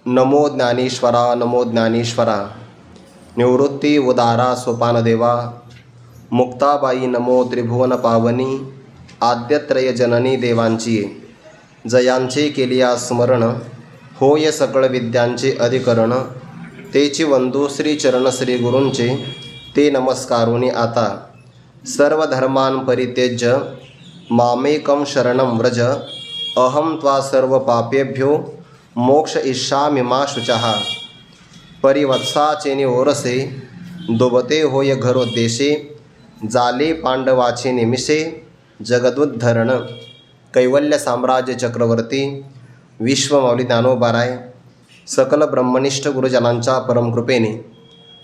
नमो ज्ञानेश्वरा नमो ज्ञानेश्वरा। निवृत्ति उदारा सोपानदेवा। मुक्ताबाई नमो त्रिभुवन पावनी। आद्यत्रय जननी देवांची जयांचे केलिया स्मरण। होय सकळ विद्यांचे अधिकरण। तेची वंदू श्री चरण श्री गुरूंचे ते नमस्कारोनी आता। सर्व धर्मान परित्यज्य मामेकं शरणं व्रज। अहं त्वा सर्व पापेभ्यो मोक्ष इष्यामि मा शुचः। परिवत्साचे ओरसे दुबते होय घरोद्देशे। जाले पांडवाचे निमिषे जगदुद्धरण। कैवल्य साम्राज्य चक्रवर्ती विश्वमाऊली ज्ञानोबाराय सकल ब्रह्मनिष्ठ गुरुजनांच्या परमकृपेने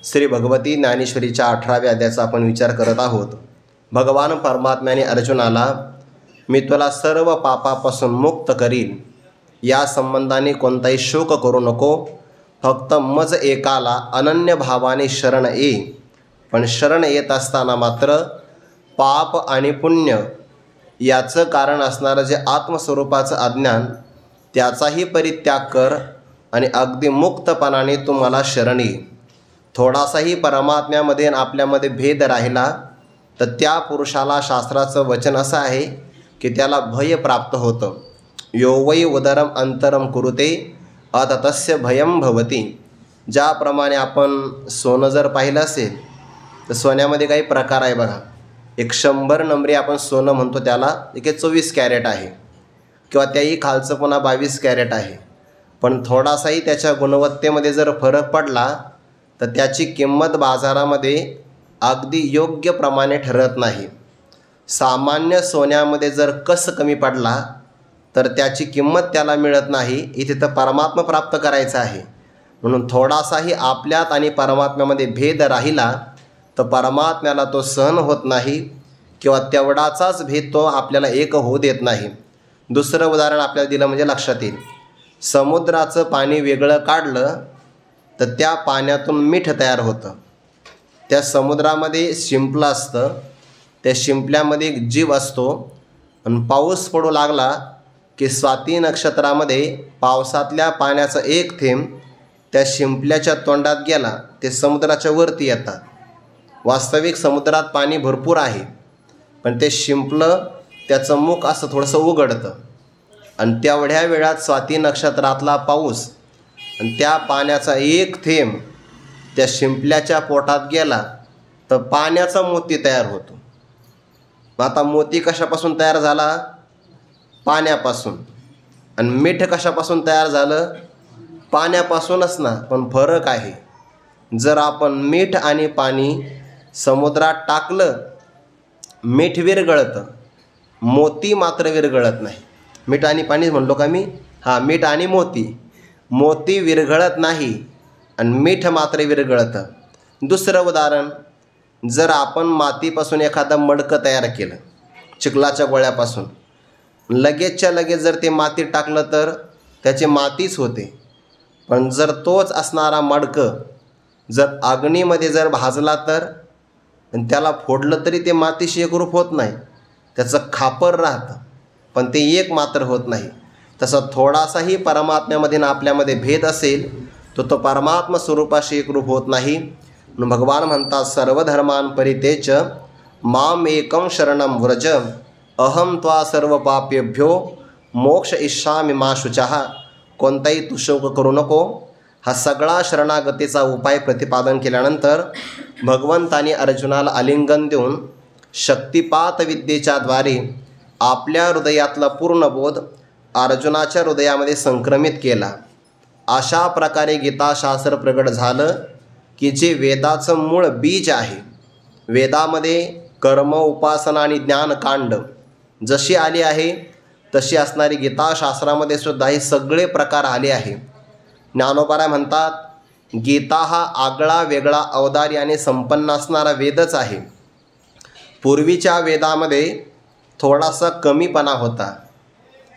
श्री भगवती ज्ञानेश्वरीच्या 18व्या अध्यायाचा आपण विचार करत आहोत। भगवान परमात्म्याने अर्जुनाला मी तुला सर्व पापापासून मुक्त करीन, या संबंधाने कोणताही शोक करू नको, फक्त मज एकाला अनन्य भावाने शरण ये। पण शरण येत असताना मात्र पाप आणि पुण्य याचं कारण असणारं जे आत्मस्वरूपाचं अज्ञान त्याचाही परित्याग कर आणि अगदी मुक्तपणाने तू मला शरण ये। थोडासाही परमात्म्यामध्ये आपल्यामध्ये भेद राहिला तर त्या पुरुषाला शास्त्राचं वचन असं आहे की त्याला भय प्राप्त होतं। यो वै उदरम अंतरम कुरुते अथ तस्य भयम भवती। ज्याप्रमाणे आपण सोनं जर पाहिलं असेल तर सोन्यामध्ये काही प्रकार आहे बघा। 100 नंबरी आपण सोनं म्हणतो त्याला, एक 24 कॅरेट आहे किंवा त्याही खालचं पुन्हा 22 कॅरेट आहे। पण थोडासाही त्याच्या गुणवत्तेमध्ये जर फरक पडला तर त्याची किंमत बाजारामध्ये अगदी योग्य प्रमाणे ठरत नाही। सामान्य सोन्यामध्ये जर कस कमी पडला तर त्याची किंमत त्याला मिळत नाही। इथे तर परमात्मा प्राप्त करायचा आहे, म्हणून थोडासाही आपल्यात आणि परमात्म्यामध्ये भेद राहिला तर परमात्म्याला तो सहन होत नाही किंवा तेवढाचाच भेद तो आपल्याला एक होऊ देत नाही। दुसरं उदाहरण आपल्याला दिलं म्हणजे लक्षात येईल। समुद्राचं पाणी वेगळं काढलं तर त्या पाण्यातून मीठ तयार होतं। त्या समुद्रामध्ये शिंपलं असतं, त्या शिंपल्यामध्ये एक जीव असतो। आणि पाऊस पडू लागला की स्वाती नक्षत्रामध्ये पावसातल्या पाण्याचं एक थेंब त्या शिंपल्याच्या तोंडात गेला ते समुद्राच्या वरती येतात। वास्तविक समुद्रात पाणी भरपूर आहे, पण ते शिंपलं त्याचं मुख असं थोडंसं उघडतं आणि तेवढ्या वेळात स्वाती नक्षत्रातला पाऊस आणि त्या पाण्याचा एक थेंब त्या शिंपल्याच्या पोटात गेला तर पाण्याचा मोती तयार होतो। आता मोती कशापासून तयार झाला? पाण्यापासून। आणि मीठ कशापासून तयार झालं? पाण्यापासूनच ना। पण फरक आहे, जर आपण मीठ आणि पाणी समुद्रात टाकलं, मीठ विरघळतं, मोती मात्र विरघळत नाही। मीठ आणि पाणी म्हणलो का मी? हां, मीठ आणि मोती। मोती विरघळत नाही आणि मीठ मात्र विरघळतं। दुसरं उदाहरण, जर आपण मातीपासून एखादं मडकं तयार केलं, चिखलाच्या गोळ्यापासून, लगेचच्या लगेच जर ते मातीत टाकलं तर त्याची मातीच होते। पण जर तोच असणारा मडकं जर अग्नीमध्ये जर भाजला तर त्याला फोडलं तरी ते मातीशी एकरूप होत नाही, त्याचं खापर राहतं, पण ते एक मात्र होत नाही। तसं थोडासाही परमात्म्यामध्ये आपल्यामध्ये भेद असेल तर तो परमात्मा स्वरूपाशी एकरूप होत नाही। म्हणून भगवान म्हणतात सर्वधर्मान परित्यज्य माम एकं शरणं व्रज। अहं त्वा सर्व पापेभ्यो मोक्ष इष्यामि मा शुचः। कोणताही तू शोक करू नको। हा सगळा शरणागतीचा उपाय प्रतिपादन केल्यानंतर भगवंतानी अर्जुनाला आलिंगन देऊन शक्तिपात विद्येच्या द्वारे आपल्या हृदयातला पूर्ण बोध अर्जुनाच्या हृदयामध्ये संक्रमित केला। अशा प्रकारे गीताशास्त्र प्रगट झालं की जे वेदाचं मूळ बीज आहे। वेदामध्ये कर्म, उपासना आणि ज्ञानकांड जशी आली आहे तशी असणारी गीताशास्त्रामध्ये सुद्धा हे सगळे प्रकार आले आहे। ज्ञानोबाराय म्हणतात गीता हा आगळा वेगळा औदार्याने संपन्न असणारा वेदच आहे। पूर्वीच्या वेदामध्ये थोडासा कमीपणा होता,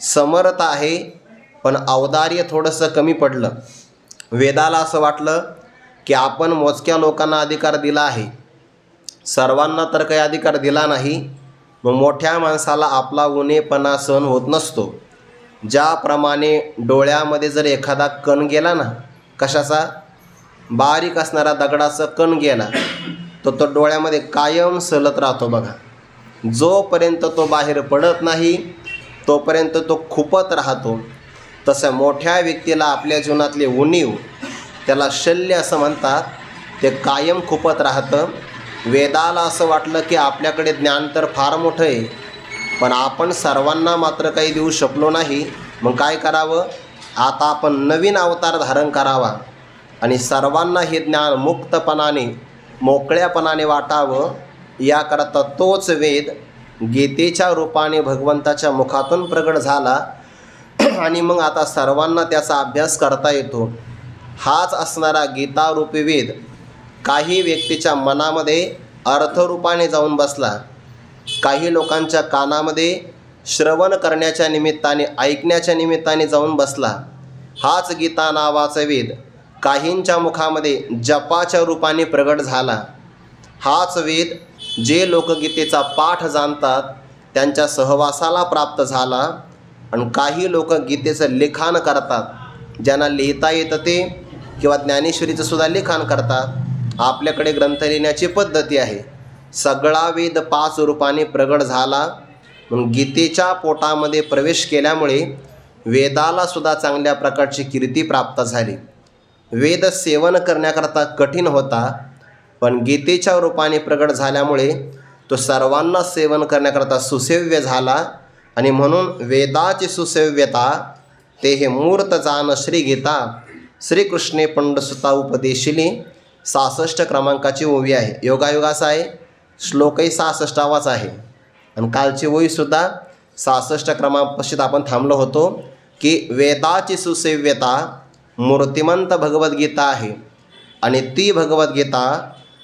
समर्थ आहे पण औदार्य थोडंसं कमी पडलं। वेदाला असं वाटलं की आपण मोजक्या लोकांना अधिकार दिला आहे, सर्वांना तर काही अधिकार दिला नाही। मग मोठ्या माणसाला आपला उणेपणा सहन होत नसतो, ज्याप्रमाणे डोळ्यामध्ये जर एखादा कण गेला ना, कशाचा, बारीक असणारा दगडाचा कण गेला तो डोळ्यामध्ये कायम सलत राहतो बघा. जोपर्यंत तो बाहेर पडत नाही तोपर्यंत तो खुपत राहतो. तसं मोठ्या व्यक्तीला आपल्या जीवनातले उणीव, त्याला शल्य असं म्हणतात, ते कायम खुपत राहतं. वेदाला असं वाटलं की आपल्याकडे ज्ञान तर फार मोठं आहे, पण आपण सर्वांना मात्र काही देऊ शकलो नाही. मग काय करावं, आता आपण नवीन अवतार धारण करावा आणि सर्वांना हे ज्ञान मुक्तपणाने, मोकळ्यापणाने वाटावं. याकरता तोच वेद गीतेच्या रूपाने भगवंताच्या मुखातून प्रगट झाला आणि मग आता सर्वांना त्याचा अभ्यास करता येतो. हाच असणारा गीतारूपी वेद काही व्यक्तीच्या मनामध्ये अर्थरूपाने जाऊन बसला, काही लोकांच्या कानामध्ये श्रवण करण्याच्या निमित्ताने, ऐकण्याच्या निमित्ताने जाऊन बसला. हाच गीता नावाचा वेद काहींच्या मुखामध्ये जपाच्या रूपाने प्रगट झाला. हाच वेद जे लोक गीतेचा पाठ जाणतात त्यांच्या सहवासाला प्राप्त झाला. आणि काही लोक गीतेचं लिखाण करतात, ज्यांना लिहिता येतं ते, किंवा ज्ञानेश्वरीचं सुद्धा लिखाण करतात. आपल्याकडे ग्रंथ लिहिण्याची पद्धती आहे. सगळा वेद 5 रूपाने प्रगट झाला. म्हणून गीतेच्या पोटामध्ये प्रवेश केल्यामुळे वेदाला सुद्धा चांगल्या प्रकारची कीर्ती प्राप्त झाली. वेद सेवन करण्याकरता कठीण होता, पण गीतेच्या रूपाने प्रगट झाल्यामुळे तो सर्वांना सेवन करण्याकरता सुसेव्य झाला. आणि म्हणून वेदाची सुसेव्यता ते हे मूर्त जाण श्री गीता श्रीकृष्णे पंडसुता उपदेशिली 66 क्रमांकाची ओवी आहे. योगायोगाचा आहे. श्लोकही 66वाच आहे आणि कालची ओवीसुद्धा 66 क्रमांकापाशीच आपण थांबलो होतो की वेदाची सुसेव्यता मूर्तिमंत भगवद्गीता आहे. आणि ती भगवद्गीता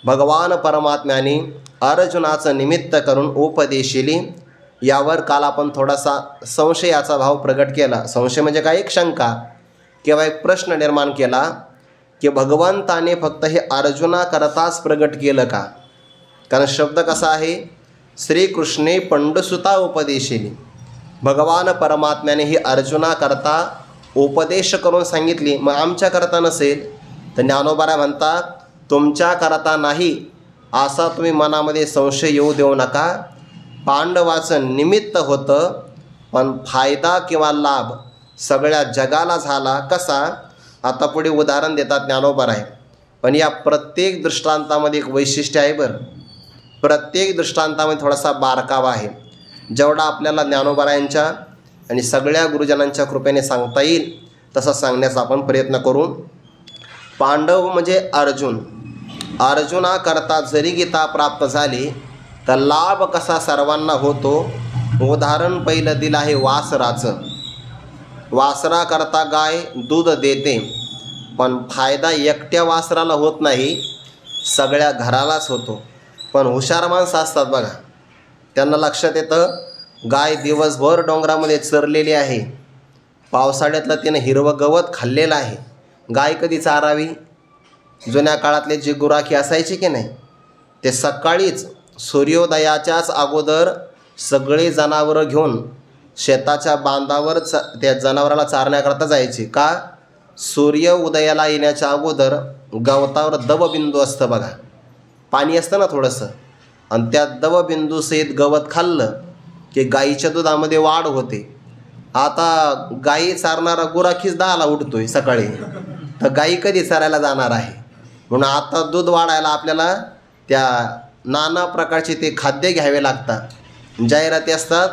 भगवान परमात्म्याने अर्जुनाचं निमित्त करून उपदेशिली. यावर काल आपण थोडासा संशयाचा भाव प्रगट केला. संशय म्हणजे काय, एक शंका किंवा एक प्रश्न निर्माण केला की भगवंताने फक्त हे अर्जुनाकरताच प्रगट केलं का? कारण शब्द कसा आहे, श्रीकृष्णे पंडसुता उपदेशिली. भगवान परमात्म्याने ही अर्जुनाकरता उपदेश करून सांगितली, मग आमच्याकरता नसेल? तर ज्ञानोबा म्हणतात, तुमच्याकरता नाही असा तुम्ही मनामध्ये संशय येऊ देऊ नका. पांडवाचं निमित्त होतं, पण फायदा किंवा लाभ सगळ्या जगाला झाला. कसा? आता पुढे उदाहरण देतात ज्ञानोबा आहे. पण या प्रत्येक दृष्टांतामध्ये एक वैशिष्ट्य आहे बरं. प्रत्येक दृष्टांतामध्ये थोडासा बारकावा आहे. जेवढा आपल्याला ज्ञानोबा यांच्या आणि सगळ्या गुरुजनांच्या कृपेने सांगता येईल तसं सांगण्याचा आपण प्रयत्न करू. पांडव म्हणजे अर्जुन. अर्जुनाकरता जरी गीता प्राप्त झाली तर लाभ कसा सर्वांना होतो. उदाहरण पहिलं दिलं आहे वासराचं. वासराकरता गाय दूध देते, पण फायदा एकट्या वासराला होत नाही, सगळ्या घरालाच होतो. पण हुशार माणसं असतात बघा, त्यांना लक्षात येतं गाय दिवसभर डोंगरामध्ये चरलेली आहे, पावसाळ्यातलं तिनं हिरवं गवत खाल्लेलं आहे, गाय कधी चारावी? जुन्या काळातले जे गुराखी असायचे की नाही, ते सकाळीच सूर्योदयाच्याच अगोदर सगळे जनावरं घेऊन शेताच्या बांधावर त्या जनावराला चारण्याकरता जायचे. का? सूर्य उदयाला येण्याच्या अगोदर गवतावर दवबिंदू असतं बघा, पाणी असतं ना थोडंसं, आणि त्या दवबिंदूसहित गवत खाल्लं की गाईच्या दुधामध्ये वाढ होते. आता गाई चारणारा गुराखीच 10ला उठतोय सकाळी, तर गाई कधी चरायला जाणार आहे? म्हणून आता दूध वाढायला आपल्याला त्या नाना प्रकारचे ते खाद्य घ्यावे लागतात. जाहिराती असतात,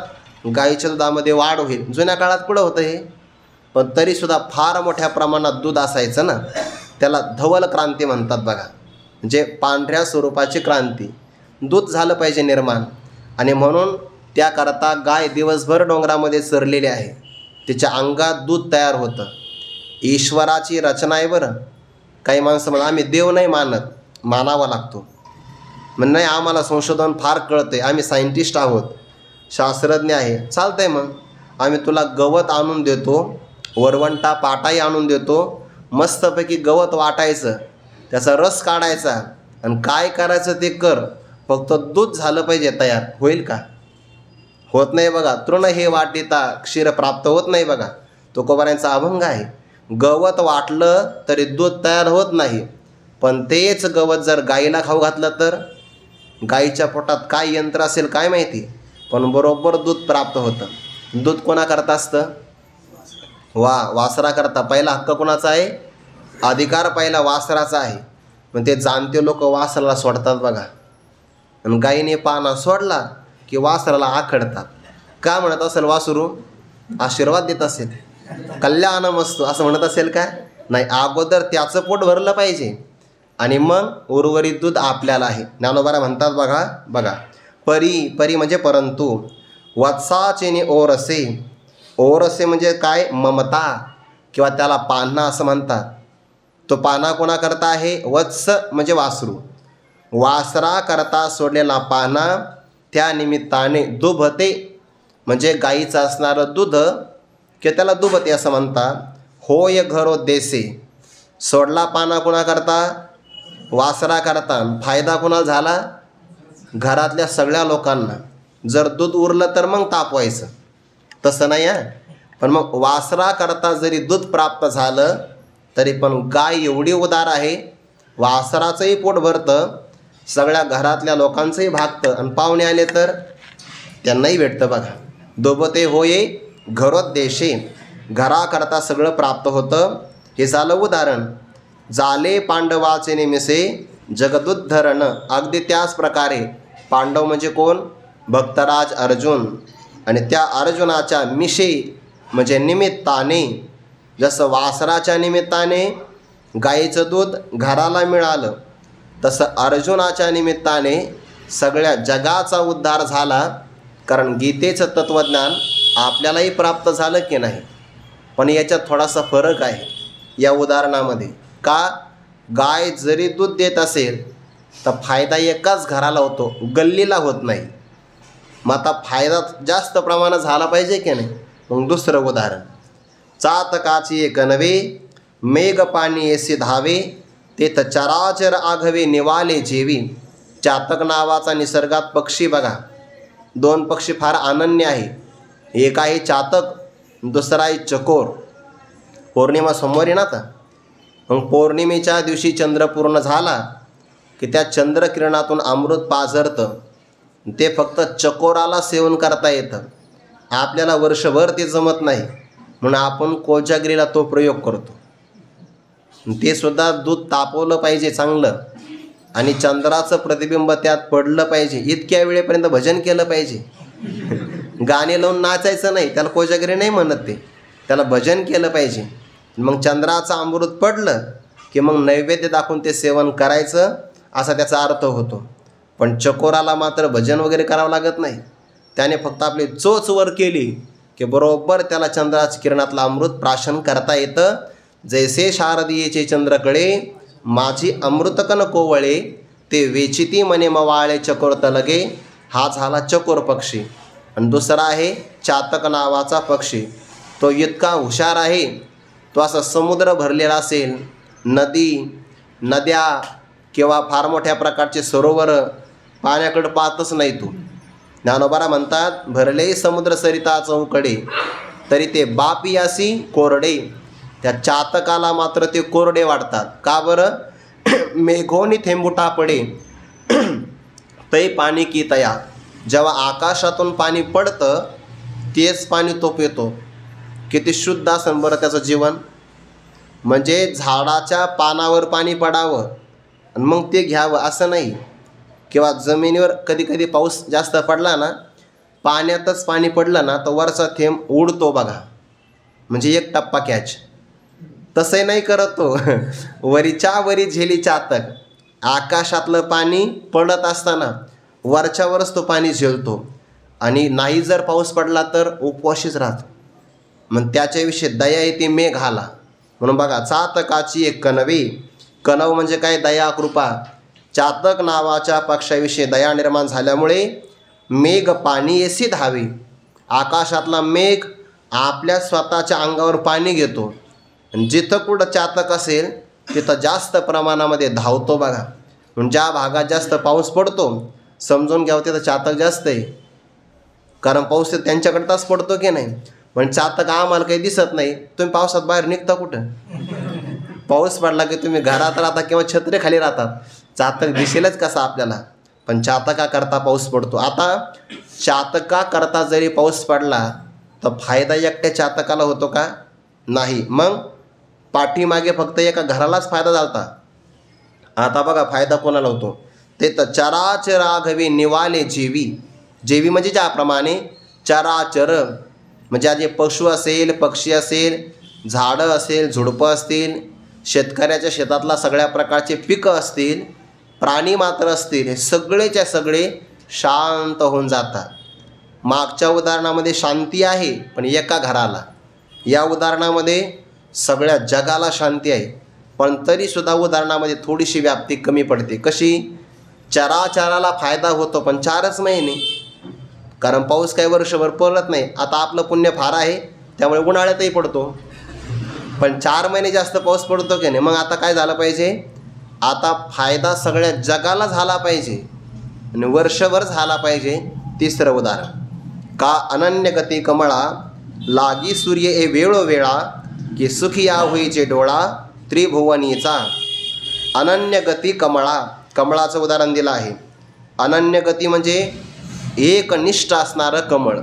गाईच्या दुधामध्ये वाढ होईल. जुन्या काळात कुठं होतं हे? पण तरीसुद्धा फार मोठ्या प्रमाणात दूध असायचं ना, त्याला धवल क्रांती म्हणतात बघा, म्हणजे पांढऱ्या स्वरूपाची क्रांती. दूध झालं पाहिजे निर्माण, आणि म्हणून त्याकरता गाय दिवसभर डोंगरामध्ये चरलेली आहे, तिच्या अंगात दूध तयार होतं. ईश्वराची रचना आहे बरं. काही माणसं म्हणतात आम्ही देव नाही मानत, मानावा लागतो. म्हणजे नाही, आम्हाला संशोधन फार कळतं आहे, आम्ही सायंटिस्ट आहोत, शास्त्रज्ञ आहे. चालतं आहे, मग आम्ही तुला गवत आणून देतो, वरवंटा पाटाही आणून देतो, मस्तपैकी गवत वाटायचं, त्याचा रस काढायचा, आणि काय करायचं ते कर, फक्त दूध झालं पाहिजे तयार. होईल का? होत नाही बघा. तृण हे वाटिता क्षीर प्राप्त होत नाही बघा. तुकोबारायांचा अभंग आहे. गवत वाटलं तरी दूध तयार होत नाही, पण तेच गवत जर गाईला खाऊ घातलं तर गाईच्या पोटात काय यंत्र असेल काय माहिती, पण बरोबर दूध प्राप्त होतं. दूध कोणाकरता असतं? वासराकरता. पहिला हक्क कोणाचा आहे? अधिकार पहिला वासराचा आहे. पण ते जाणते लोक वासराला सोडतात बघा. आणि गाईने पाना सोडला की वासराला आखडतात. का म्हणत असेल? वासरू आशीर्वाद देत असेल, कल्याणमस्तु असं म्हणत असेल काय? नाही, अगोदर त्याचं पोट भरलं पाहिजे आणि मग उर्वरित दूध आपल्याला आहे. ज्ञानोबा म्हणतात बघा परी म्हणजे परंतु, वत्साचेने ओरसे. ओरसे म्हणजे काय? ममता किंवा त्याला पान्हा असं म्हणतात. तो पान्हा कोणाकरता आहे? वत्स म्हणजे वासरू. वासरा करता सोडलेला पान्हा त्या निमित्ताने दुभते म्हणजे गाईचं असणारं दूध किंवा त्याला दुभते असं म्हणतात. होय घरो देसे. सोडला पाना कोणाकरता? वासरा करता. फायदा कोणाला झाला? घरातल्या सगळ्या लोकांना. जर दूध उरलं तर मग तापवायचं, तसं नाही आहे. पण मग वासरा करता जरी दूध प्राप्त झालं तरी पण गाय एवढी उदार आहे, वासराचंही पोट भरतं, सगळ्या घरातल्या लोकांचंही भागतं, आणि पाहुणे आले तर त्यांनाही भेटतं बघा. दोबते होये घरोत देशे. घराकरता सगळं प्राप्त होतं. हे झालं उदाहरण. जाले पांडवाचे नेमिसे जगदुद्धरण. अगदी त्याच प्रकारे पांडव म्हणजे कोण? भक्तराज अर्जुन. आणि त्या अर्जुनाच्या मिशे म्हणजे निमित्ताने, जसं वासराच्या निमित्ताने गाईचं दूध घराला मिळालं, तसं अर्जुनाच्या निमित्ताने सगळ्या जगाचा उद्धार झाला. कारण गीतेचं तत्त्वज्ञान आपल्यालाही प्राप्त झालं की नाही. पण याच्यात थोडासा फरक आहे या उदाहरणामध्ये. का? गाय जरी दूध देत असेल तर फायदा एकाच घराला होतो, गल्लीला होत नाही. मग आता फायदा जास्त प्रमाणात झाला पाहिजे की नाही. मग दुसरं उदाहरण, चातकाची एक नवे मेघ पाणी येसी धावे, तेथ चराचर आघवे निवाले जेवी. चातक नावाचा निसर्गात पक्षी बघा. दोन पक्षी फार अनन्य आहे. एक आहे चातक, दुसरा आहे चकोर. पौर्णिमा सोमवारी ना, तर मग पौर्णिमेच्या दिवशी चंद्र पूर्ण झाला की त्या चंद्रकिरणातून अमृत पाझरतं. ते फक्त चकोराला सेवन करता येतं. आपल्याला वर्षभर ते जमत नाही, म्हणून आपण कोजागिरीला तो प्रयोग करतो. ते सुद्धा दूध तापवलं पाहिजे चांगलं, आणि चंद्राचं प्रतिबिंब त्यात पडलं पाहिजे. इतक्या वेळेपर्यंत भजन केलं पाहिजे. गाणे लावून नाचायचं नाही, त्याला कोजागिरी नाही म्हणत ते. त्याला भजन केलं पाहिजे. मग चंद्राचं अमृत पडलं की मग नैवेद्य दाखवून ते सेवन करायचं, असा त्याचा अर्थ होतो. पण चकोराला मात्र भजन वगैरे करावं लागत नाही. त्याने फक्त आपली चोच वर केली की बरोबर त्याला चंद्राच्या किरणातलं अमृत प्राशन करता येतं. जैसे शारदीयेचे चंद्रकडे माझी अमृतकन कोवळे, ते वेचिती मने मवाळे चकोर तलगे. हा झाला चकोर पक्षी. आणि दुसरा आहे चातक नावाचा पक्षी. तो इतका हुशार आहे, तो असा समुद्र भरलेला असेल, नद्या किंवा फार मोठ्या प्रकारचे सरोवर, पाण्याकडे पाहतच नाही तो. ज्ञानोबा म्हणतात, भरले समुद्र सरिता चौकडे, तरी ते बापियासी कोरडे. त्या चातकाला मात्र ते कोरडे वाटतात. का बरं? मेघोनी थेंबुटा पडे तै पाणी की तया. जेव्हा आकाशातून पाणी पडतं तेच पाणी तो पितो. किती शुद्ध असेल बरं त्याचं जीवन. म्हणजे झाडाच्या पानावर पाणी पडावं आणि मग ते घ्यावं असं नाही. किंवा जमिनीवर कधी कधी पाऊस जास्त पडला ना, पाण्यातच पाणी पडलं ना, तर वरचा थेंब उडतो बघा, म्हणजे एक टप्पा कॅच. तसंही नाही करत तो. वरीच्या वरी झेली चातक. आकाशातलं पाणी पडत असताना वरच्यावरच तो पाणी झेलतो, आणि नाही जर पाऊस पडला तर उपवाशीच राहतो. मग त्याच्याविषयी दया येते मेघ आला. म्हणून बघा, चातकाची एक कणवे. कणव म्हणजे काय? दया, कृपा. चातक नावाच्या पक्षाविषयी दया निर्माण झाल्यामुळे मेघ पाणी येसी धावे. आकाशातला मेघ आपल्या स्वतःच्या अंगावर पाणी घेतो, आणि जिथं कुठं चातक असेल तिथं जास्त प्रमाणामध्ये धावतो बघा. म्हणजे ज्या भागात जास्त पाऊस पडतो समजून घ्यावं तिथं चातक जास्त आहे. कारण पाऊस त्यांच्याकडताच पडतो की नाही. पण चातक आम्हाला काही दिसत नाही. तुम्ही पावसात बाहेर निघता कुठं? पाऊस पडला की तुम्ही घरात राहता किंवा छत्री खाली राहतात. चातक दिसेलच कसा आपल्याला. पण चातकाकरता पाऊस पडतो. आता चातकाकरता जरी पाऊस पडला तर फायदा एकट्या चातकाला होतो का? नाही. मग पाठीमागे फक्त एका घरालाच फायदा झाला. आता बघा फायदा कोणाला होतो ते तर चराचर राघवे निवाले जेवी. जेवी म्हणजे ज्याप्रमाणे चराचर म्हणजे जे पशु असेल, पक्षी असेल, झाडं असेल, झुडपं असतील, शेतकऱ्याच्या शेतातला सगळ्या प्रकारचे पिकं असतील, प्राणी मात्र असतील, हे सगळेच्या सगळे शांत होऊन जातात. मागच्या उदाहरणामध्ये शांती आहे पण एका घराला. या उदाहरणामध्ये सगळ्या जगाला शांती आहे पण तरीसुद्धा उदाहरणामध्ये थोडीशी व्याप्ती कमी पडते. कशी? चराचराला फायदा होतो पण 4च महिने, कारण पाऊस काही वर्षभर पडत नाही. आता आपलं पुण्य फार आहे त्यामुळे उन्हाळ्यातही पडतो, पण 4 महिने जास्त पाऊस पडतो की नाही. मग आता काय झालं पाहिजे? आता फायदा सगळ्या जगाला झाला पाहिजे आणि वर्षभर झाला पाहिजे. तिसरं उदाहरण, का अनन्य गती कमळा लागी सूर्य ए वेळोवेळा की सुखिया होईचे डोळा त्रिभुवनीचा. अनन्य गती कमळा, कमळाचं उदाहरण दिलं आहे. अनन्य गती म्हणजे एकनिष्ठ असणारं कमळ.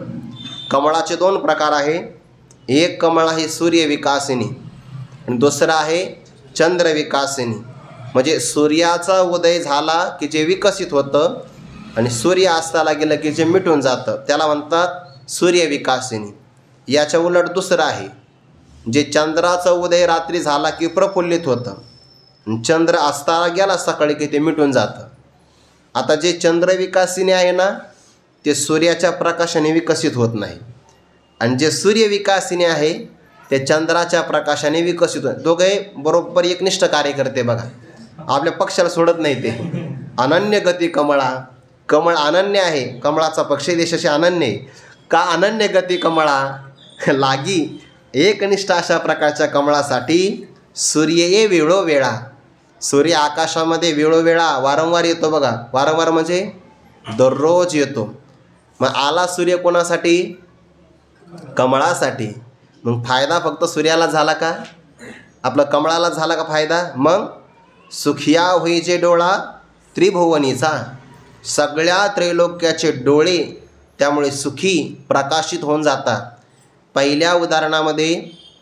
कमळाचे 2 प्रकार आहे. एक कमळ आहे सूर्यविकासिनी आणि दुसरं आहे चंद्रविकासिनी. म्हणजे सूर्याचा उदय झाला की जे विकसित होतं आणि सूर्य अस्ताला गेलं की जे मिटून जातं त्याला म्हणतात सूर्यविकासिनी. याच्या उलट दुसरं आहे जे चंद्राचा उदय रात्री झाला की प्रफुल्लित होतं, चंद्र अस्ताला गेला सकाळी की ते मिटून जातं. आता जे चंद्रविकासिनी आहे ना ते सूर्याच्या प्रकाशाने विकसित होत नाही आणि जे सूर्यविकासिनी आहे ते चंद्राच्या प्रकाशाने विकसित होत. दोघे बरोबर एकनिष्ठ कार्य करते बघा. आपल्या पक्षाला सोडत नाही ते. अनन्य गती कमळा, कमळ अनन्य आहे. कमळाचा पक्षी देशाशी अनन्य आहे. का अनन्य गती कमळा लागी एकनिष्ठ अशा प्रकारच्या कमळासाठी सूर्य ये वेळोवेळा. सूर्य आकाशामध्ये वेळोवेळा वारंवार येतो बघा. वारंवार म्हणजे दररोज येतो. मग आला सूर्य कोणासाठी? कमळासाठी. मग फायदा फक्त सूर्याला झाला का? आपलं कमळाला झाला का फायदा? मग सुखिया होईचे डोळा त्रिभुवनीचा. सगळ्या त्रैलोक्याचे डोळे त्यामुळे सुखी प्रकाशित होऊन जातात. पहिल्या उदाहरणामध्ये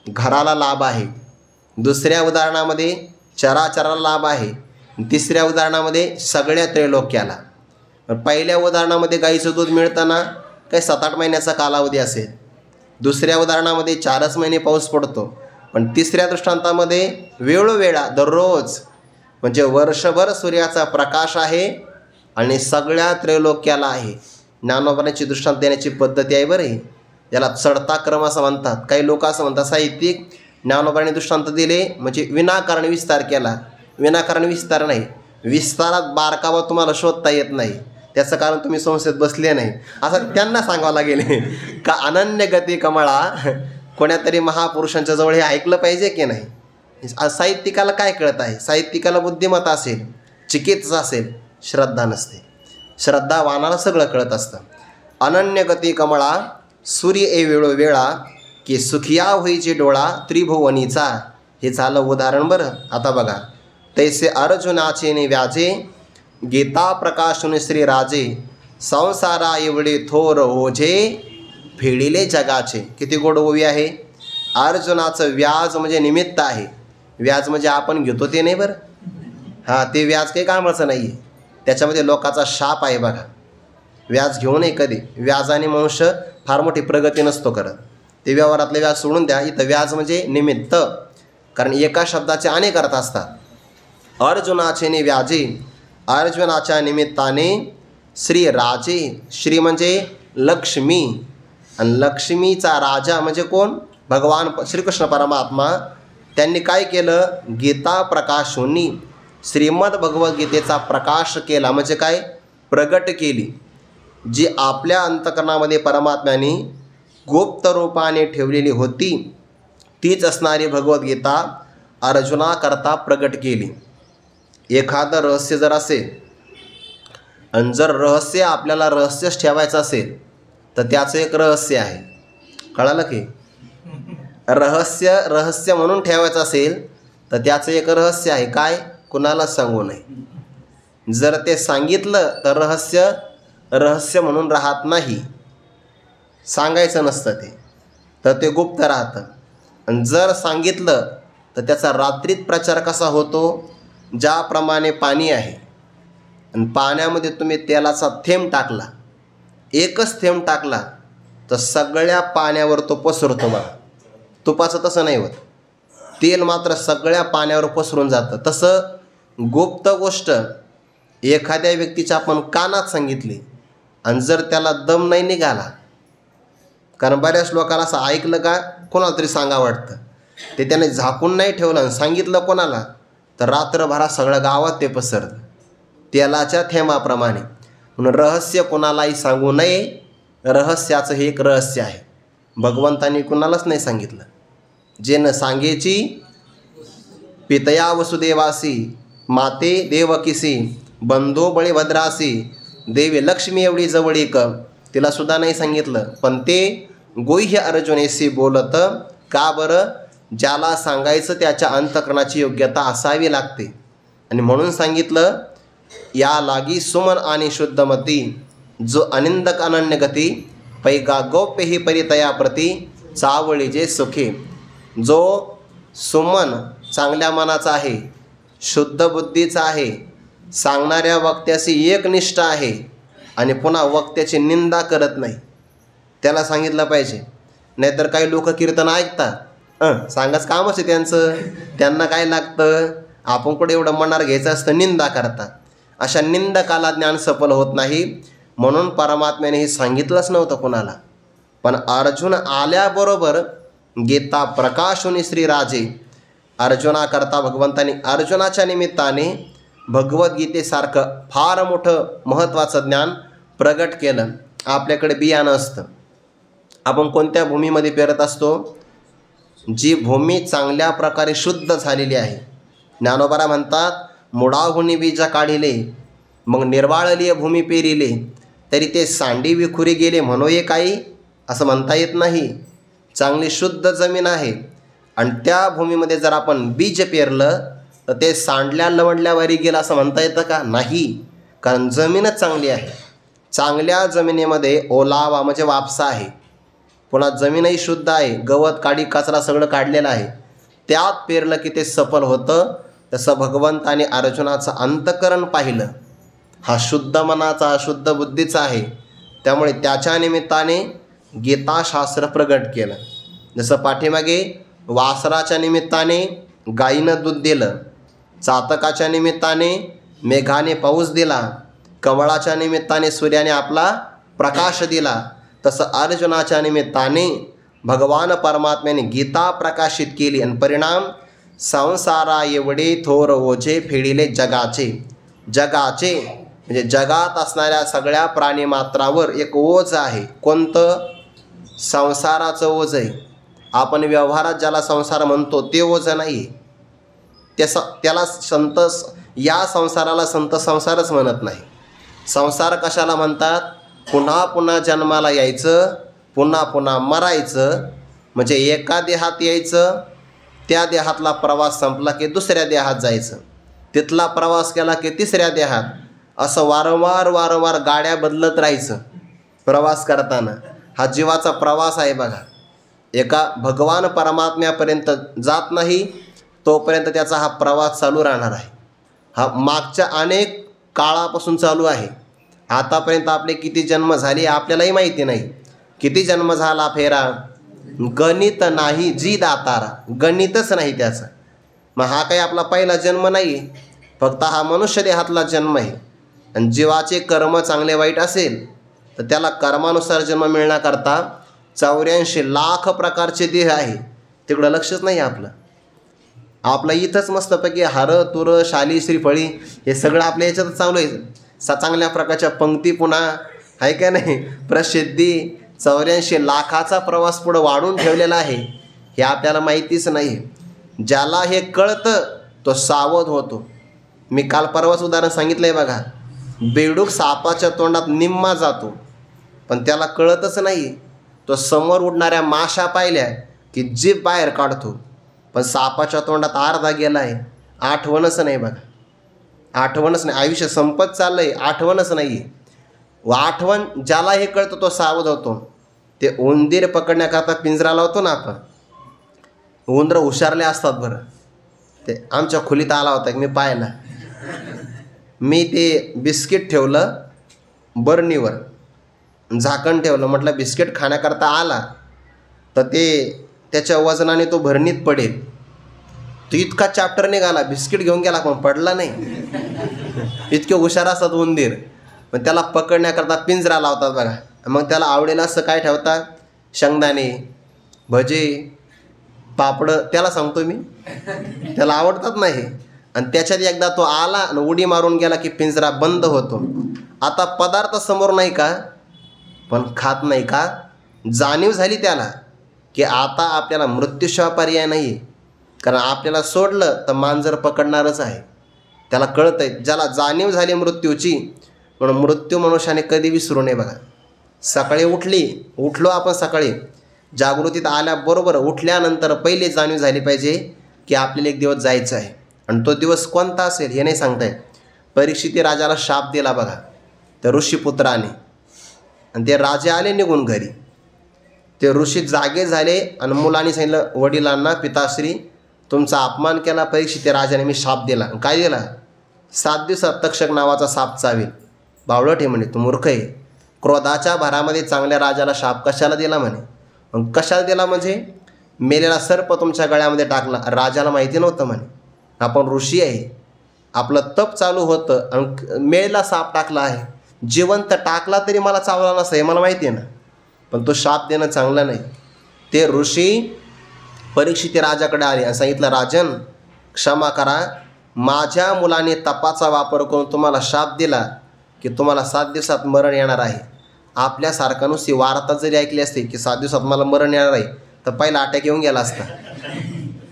घराला लाभ आहे, दुसऱ्या उदाहरणामध्ये चराचराला लाभ आहे, तिसऱ्या उदाहरणामध्ये सगळ्या त्रैलोक्याला. पहिल्या उदाहरणामध्ये गाईचं दूध मिळताना काही 7-8 महिन्याचा कालावधी असेल, दुसऱ्या उदाहरणामध्ये 4च महिने पाऊस पडतो, पण तिसऱ्या दृष्टांतामध्ये वेळोवेळा दररोज म्हणजे वर्षभर सूर्याचा प्रकाश आहे आणि सगळ्या त्रैलोक्याला आहे. ज्ञानोबाची दृष्टांत देण्याची पद्धती आहे बरं. याला चढता क्रम असं म्हणतात. काही लोक असं म्हणतात साहित्यिक ज्ञानोबाने दृष्टांत दिले म्हणजे विनाकारण विस्तार केला. विनाकारण विस्तार नाही, विस्तारात बारकावा तुम्हाला शोधता येत नाही, त्याचं कारण तुम्ही संस्थेत बसले नाही असं त्यांना सांगावं लागेल. का अनन्य गती कमळा कोण्यातरी महापुरुषांच्या जवळ हे ऐकलं पाहिजे की नाही. साहित्यिकाला काय कळत आहे? साहित्यिकाला बुद्धिमत्ता असेल, चिकित्सा असेल, श्रद्धा नसते. श्रद्धावानाला सगळं कळत असतं. अनन्य गती कमळा सूर्य ए वेळोवेळा की सुखिया होईचे डोळा त्रिभुवनीचा. हे झालं उदाहरण बरं. आता बघा, तैसे अर्जुनाचे ने व्याजे गीता प्रकाशून श्री राजे संसारा एवढे थोर ओझे फेडिले जगाचे. किती गोड ओवी आहे. अर्जुनाचं व्याज म्हणजे निमित्त आहे. व्याज म्हणजे आपण घेतो ते नाही बरं. हां, ते व्याज काही कामाचं नाही आहे. त्याच्यामध्ये लोकाचा शाप आहे बघा. व्याज घेऊ नये कधी. व्याजाने मनुष्य फार मोठी प्रगती नसतो करत. ते व्यवहारातले व्याज सोडून द्या. इथं व्याज म्हणजे निमित्त, कारण एका शब्दाचे अनेक अर्थ असतात. अर्जुनाचे ने व्याजे, अर्जुनाच्या निमित्ताने श्री राजे. श्री म्हणजे लक्ष्मी आणि लक्ष्मीचा राजा म्हणजे कोण? भगवान श्रीकृष्ण परमात्मा. त्यांनी काय केलं? गीता प्रकाशोनी श्रीमद भगवद्गीतेचा प्रकाश केला. म्हणजे काय? प्रगट केली. जी आपल्या अंतकरणामध्ये परमात्म्याने गुप्त रूपाने ठेवलेली होती तीच असणारी भगवद्गीता अर्जुनाकरता प्रगट केली. एखादं रहस्य जर असेल आणि जर रहस्य आपल्याला रहस्यच ठेवायचं असेल तर त्याचं एक रहस्य आहे. कळालं की? रहस्य म्हणून ठेवायचं असेल तर त्याचं एक रहस्य आहे. काय? कुणालाच सांगू नये. जर ते सांगितलं तर रहस्य म्हणून राहत नाही. सांगायचं नसतं ते, तर ते गुप्त राहतं. आणि जर सांगितलं तर त्याचा रात्रीत प्रचार कसा होतो? ज्याप्रमाणे पाणी आहे आणि पाण्यामध्ये तुम्ही तेलाचा थेंब टाकला, एकच थेंब टाकला तर सगळ्या पाण्यावर तो पसरतो बघा. तुपाचं तसं नाही होत. तेल मात्र सगळ्या पाण्यावर पसरून जातं. तसं गुप्त गोष्ट एखाद्या व्यक्तीच्या आपण कानात सांगितली आणि जर त्याला दम नाही निघाला, कारण बऱ्याच लोकांना असं ऐकलं का कोणाला तरी सांगा वाटतं, ते त्याने झाकून नाही ठेवलं आणि सांगितलं कोणाला तर रात्रभरात सगळं गावात ते पसरतं तेलाच्या थेंबाप्रमाणे. म्हणून रहस्य कोणालाही सांगू नये. रहस्याचं हे एक रहस्य आहे. भगवंतांनी कुणालाच नाही सांगितलं. जे न सांगेची पितया वसुदेवासी, माते देवकीसी, बंधो बळीभद्रासी, देवी लक्ष्मी एवढी जवळीक, तिला सुद्धा नाही सांगितलं. पण ते गुह्य अर्जुनेशी बोलत का बरं? ज्याला सांगायचं त्याच्या अंतःकरणाची योग्यता असावी लागते. आणि म्हणून सांगितलं, या लागी सुमन आणि शुद्धमती, जो अनिंदक अनन्य गती, पैगा गौप्य ही परितया प्रती, चावळी जे सुखे. जो सुमन चांगल्या मनाचा आहे, शुद्ध बुद्धीचा आहे, सांगणाऱ्या वक्त्याशी एकनिष्ठ आहे आणि पुन्हा वक्त्याची निंदा करत नाही, त्याला सांगितलं पाहिजे. नाहीतर काही लोक कीर्तन ऐकतात, सांगाच कामच आहे त्यांचं, त्यांना काय लागतं, आपण कुठे एवढं मनावर घ्यायचं असतं, निंदा करतात. अशा निंदकाला ज्ञान सफल होत नाही. म्हणून परमात्म्याने हे सांगितलंच नव्हतं कोणाला. पण अर्जुन आल्याबरोबर गीता प्रकाशुनी श्रीराजे, अर्जुनाकरता भगवंतांनी अर्जुनाच्या निमित्ताने भगवद्गीतेसारखं फार मोठं महत्त्वाचं ज्ञान प्रगट केलं. आपल्याकडे बियाणं असतं, आपण कोणत्या भूमीमध्ये पेरत असतो? जी भूमी चांगल्या प्रकारे शुद्ध झालेली आहे. ज्ञानोबा म्हणतात, मुळाहुनी बीजा काढिले, मग निर्वाळलीय भूमी पेरिले, तरी ते सांडी विखुरी गेले म्हणोये काही, असं म्हणता येत नाही. चांगली शुद्ध जमीन आहे आणि त्या भूमीमध्ये जर आपण बीज पेरलं तर ते सांडल्या लवडल्यावारी गेलं असं म्हणता येतं का? नाही, कारण जमीनच चांगली आहे. चांगल्या जमिनीमध्ये ओलावा म्हणजे वापसा आहे, पुन्हा जमीनही शुद्ध आहे, गवत काडी कचरा सगळं काढलेलं आहे, त्यात पेरलं की ते सफल होतं. तसं भगवंताने अर्जुनाचं अंतःकरण पाहिलं, हा शुद्ध मनाचा शुद्ध बुद्धीचा आहे, त्यामुळे त्याच्या निमित्ताने गीताशास्त्र प्रगट केलं. जसं पाठीमागे वासराच्या निमित्ताने गाईनं दूध दिलं, चातकाच्या निमित्ताने मेघाने पाऊस दिला, कमळाच्या निमित्ताने सूर्याने आपला प्रकाश दिला, तसं अर्जुनाच्या निमित्ताने भगवान परमात्म्याने गीता प्रकाशित केली. आणि परिणाम, संसारा एवढे थोर ओझे फेडिले जगाचे. जगाचे म्हणजे जगात असणाऱ्या सगळ्या प्राणीमात्रावर एक ओझ आहे. कोणतं? संसाराचं ओझ आहे. आपण व्यवहारात ज्याला संसार म्हणतो ते ओझ नाही. त्याला या संसाराला संत संसारच म्हणत नाही. संसार कशाला म्हणतात? पुन्हा पुन्हा जन्माला यायचं, पुन्हा पुन्हा मरायचं, म्हणजे एका देहात यायचं, त्या देहातला प्रवास संपला की दुसऱ्या देहात जायचं, तिथला प्रवास केला की तिसऱ्या देहात, असं वारंवार गाड्या बदलत राहायचं प्रवास करताना. हा जीवाचा प्रवास आहे बघा. एका भगवान परमात्म्यापर्यंत जात नाही तोपर्यंत त्याचा हा प्रवास चालू राहणार आहे. हा मागच्या अनेक काळापासून चालू आहे. आतापर्यंत आपले किती जन्म झाले आपल्यालाही माहिती नाही. किती जन्म झाला फेरा, गणित नाही जी दातारा, गणितच नाही त्याचं. मग हा काही आपला पहिला जन्म नाही, फक्त हा मनुष्य देहातला जन्म आहे. आणि जीवाचे कर्म चांगले वाईट असेल तर त्याला कर्मानुसार जन्म मिळण्याकरता 84 लाख प्रकारचे देह आहे. तिकडं लक्षच नाही आपलं. आपलं इथंच मस्तपैकी हार तुरं शाली श्रीफळी हे सगळं आपल्या याच्यातच चालू आहे. चांगल्या प्रकारच्या पंक्ती पुन्हा आहे का नाही, प्रसिद्धी, 84 लाखाचा प्रवास पुढं वाढून ठेवलेला आहे. हे आपल्याला माहितीच नाही. ज्याला हे कळतं तो सावध होतो. मी काल परवाच उदाहरण सांगितलं आहे बघा. बेडूक सापाच्या तोंडात निम्मा जातो पण त्याला कळतच नाही. तो समोर उडणाऱ्या माशा पाहिल्या की जीभ बाहेर काढतो, पण सापाच्या तोंडात अर्धा गेला आहे, आठवणच नाही बघा, आठवणच नाही. आयुष्य संपत चाललं आहे, आठवणच नाही आहे. व आठवण ज्याला हे कळतं तो सावध होतो. ते उंदीर पकडण्याकरता पिंजरा लावतो ना आपण, उंदरं हुशारले असतात बरं. ते आमच्या खोलीत आला होता मी पाहिला. मी ते बिस्किट ठेवलं बरणीवर, झाकण ठेवलं, म्हटलं बिस्किट खाण्याकरता आला तर ते त्याच्या वजनाने तो भरणीत पडेल. तो इतका चॅप्टर निघाला, बिस्किट घेऊन गेला पण पडला नाही. इतके हुशार असतात उंदीर. मग त्याला पकडण्याकरता पिंजरा लावतात बघा. मग त्याला आवडेल असं काय ठेवतात, शेंगदाणे, भजे, पापडं, त्याला सांगतो मी, त्याला आवडतात नाही. आणि त्याच्यात एकदा तो आला आणि उडी मारून गेला की पिंजरा बंद होतो. आता पदार्थ समोर नाही का, पण खात नाही का. जाणीव झाली त्याला की आता आपल्याला मृत्यूशिवाय पर्याय नाही, कारण आपल्याला सोडलं तर मांजर पकडणारच आहे. त्याला कळतं आहे, ज्याला जाणीव झाली मृत्यूची. म्हणून मृत्यू मनुष्याने कधी विसरू नये बघा. सकाळी उठलो आपण, सकाळी जागृतीत आल्याबरोबर उठल्यानंतर पहिले जाणीव झाली पाहिजे की आपल्याला एक दिवस जायचं आहे. आणि तो दिवस कोणता असेल हे नाही सांगता येत. परीक्षिती राजाला शाप दिला बघा त्या ऋषीपुत्राने, आणि ते राजे आले निघून घरी. ते ऋषी जागे झाले आणि मुलांनी सांगितलं वडिलांना, पिताश्री तुमचा अपमान केला परीक्षिती राजाने, मी शाप दिला. काय दिला, 7 दिवसात तक्षक नावाचा साप चावेल. बावळट आहे म्हणे, तू मूर्ख आहे. क्रोधाच्या भरामध्ये चांगल्या राजाला शाप कशाला दिला म्हणे. मग कशाला दिला म्हणजे मेलेला सर्प तुमच्या गळ्यामध्ये टाकला. राजाला माहिती नव्हतं म्हणे, आपण ऋषी आहे, आपलं तप चालू होतं आणि मेलेला साप टाकला आहे. जिवंत टाकला तरी मला चावला नसतं हे मला माहिती आहे ना, पण तो शाप देणं चांगलं नाही. ते ऋषी परीक्षिती राजाकडे आले आणि सांगितलं, राजन क्षमा करा, माझ्या मुलाने तपाचा वापर करून तुम्हाला शाप दिला की तुम्हाला 7 दिवसात मरण येणार आहे. आपल्यासारखा नुसती वार्ता जरी ऐकली असते की 7 दिवसात मला मरण येणार आहे तर पहिला अटॅक येऊन गेला असता.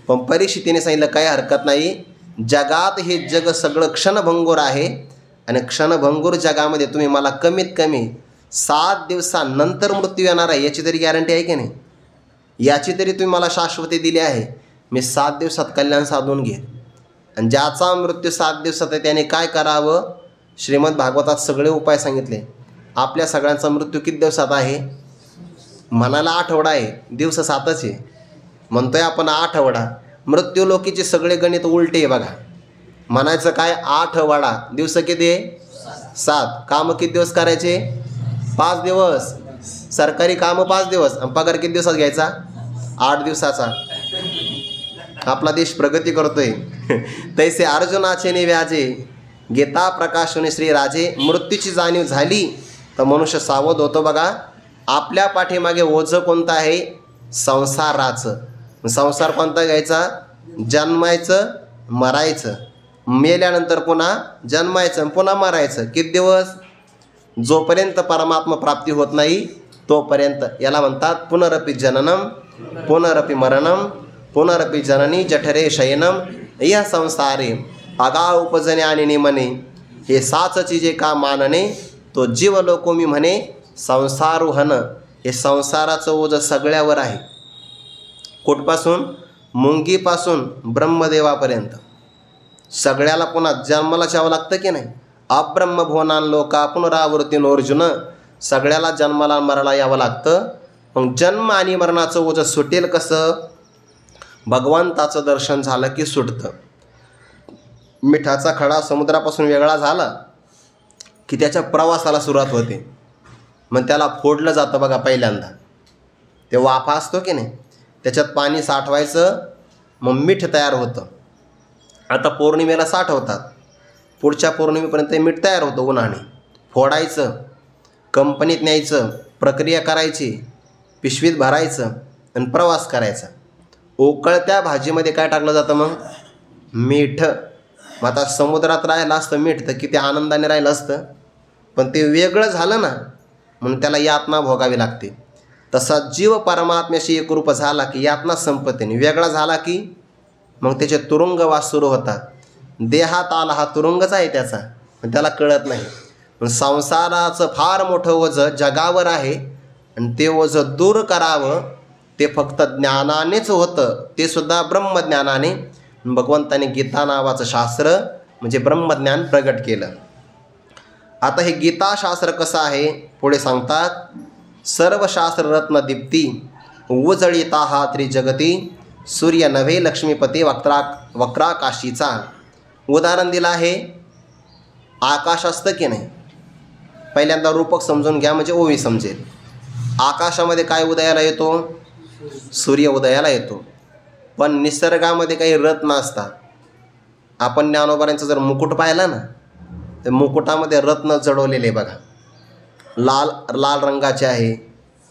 पण परीक्षितीने सांगितलं काही हरकत नाही, जगात हे जग सगळं क्षणभंगूर आहे आणि क्षणभंगूर जगामध्ये तुम्ही मला कमीत कमी 7 दिवसानंतर मृत्यू येणार आहे याची तरी गॅरंटी आहे की नाही, याची तरी तुम्ही मला शाश्वती दिली आहे. मी 7 दिवसात कल्याण साधून घेईन. आणि ज्याचा मृत्यू 7 दिवसात आहे त्याने काय करावं, श्रीमद भागवतात सगळे उपाय सांगितले. आपल्या सगळ्यांचा मृत्यू किती दिवसात आहे, म्हणायला आठवडा आहे, दिवस 7च आहे. म्हणतोय आपण आठवडा. मृत्यू लोकीचे सगळे गणित उलटे आहे बघा. म्हणायचं काय, 8 वडा, दिवस किती आहे 7. कामं किती दिवस करायचे, 5 दिवस. सरकारी कामं 5 दिवस आणि पगार किती दिवसात घ्यायचा, 8 दिवसाचा. आपला देश प्रगती करतोय. तैसे अर्जुनाचे ने व्याजे, गीता प्रकाशने श्री राजे. मृत्यूची जाणीव झाली तर मनुष्य सावध होतो बघा. आपल्या पाठीमागे ओझं कोणतं आहे, संसाराचं. संसार कोणता घ्यायचा, जन्मायचं मरायचं, मेल्यानंतर पुन्हा जन्मायचं पुन्हा मरायचं. किती दिवस, जोपर्यंत परमात्मा प्राप्ती होत नाही तोपर्यंत. याला म्हणतात पुनरपि जननम पुनरपि मरणम पुनरपि जननी जठरे शयनम या संसारे आगा उपजने आणि निमने. हे 6 चीजे का मानणे, तो जीव लोको मी म्हणे संसारुहन. हे संसाराचं ओझ सगळ्यावर आहे, कुठपासून, मुंगीपासून ब्रह्मदेवापर्यंत सगळ्याला पुन्हा जन्माला जावं लागतं की नाही. अब्रह्मभुवनान लोका पुनरावृत्तीनोर्जुन. सगळ्याला जन्माला मराला यावं लागतं. मग जन्म आणि मरणाचं ओझं सुटेल कसं, भगवंताचं दर्शन झालं की सुटतं. मिठाचा खडा समुद्रापासून वेगळा झाला की त्याच्या प्रवासाला सुरुवात होते. मग त्याला फोडलं जातं बघा पहिल्यांदा. ते वाफा असतो की नाही, त्याच्यात पाणी साठवायचं, मग मीठ तयार होतं. आता पौर्णिमेला साठवतात, पुढच्या पौर्णिमेपर्यंत मीठ तयार होतं उन्हाने. फोडायचं, कंपनीत न्यायचं, प्रक्रिया करायची, पिशवीत भरायचं आणि प्रवास करायचा. उकळत्या भाजीमध्ये काय टाकलं जातं मग, मीठ. मग आता समुद्रात राहिलं असतं मीठ तर किती आनंदाने राहिलं असतं, पण ते वेगळं झालं ना म्हणून त्याला यातना भोगावी लागते. तसा जीव परमात्म्याशी एकरूप झाला की यातना संपत्तीने, वेगळा झाला की मग त्याचे तुरुंगवास सुरू होतात. देहात आला हा तुरुंगच आहे त्याचा, पण त्याला कळत नाही. संसाराचं फार मोठं ओझं जगावर आहे आणि ते ओझं दूर करावं ते फक्त ज्ञानानेच होतं, ते सुद्धा ब्रह्मज्ञानाने. भगवंताने गीता नावाचं शास्त्र म्हणजे ब्रह्मज्ञान प्रगट केलं. आता हे गीताशास्त्र कसं आहे पुढे सांगतात. सर्व शास्त्र रत्न दीप्ती उजळिता हा त्रिजगती सूर्य नव्हे लक्ष्मीपती वक्राकाशीचा. उदाहरण दिलं आहे. आकाश असतं की नाही, पहिल्यांदा रूपक समजून घ्या म्हणजे ओवी समजेल. आकाशामध्ये काय उदयाला येतो? सूर्य उदयाला येतो. पण निसर्गामध्ये काही रत्न असतात. आपण ज्ञानोबांचा जर मुकुट पाहिला ना, तर मुकुटामध्ये रत्न जडवलेले बघा. लाल लाल रंगाचे आहे,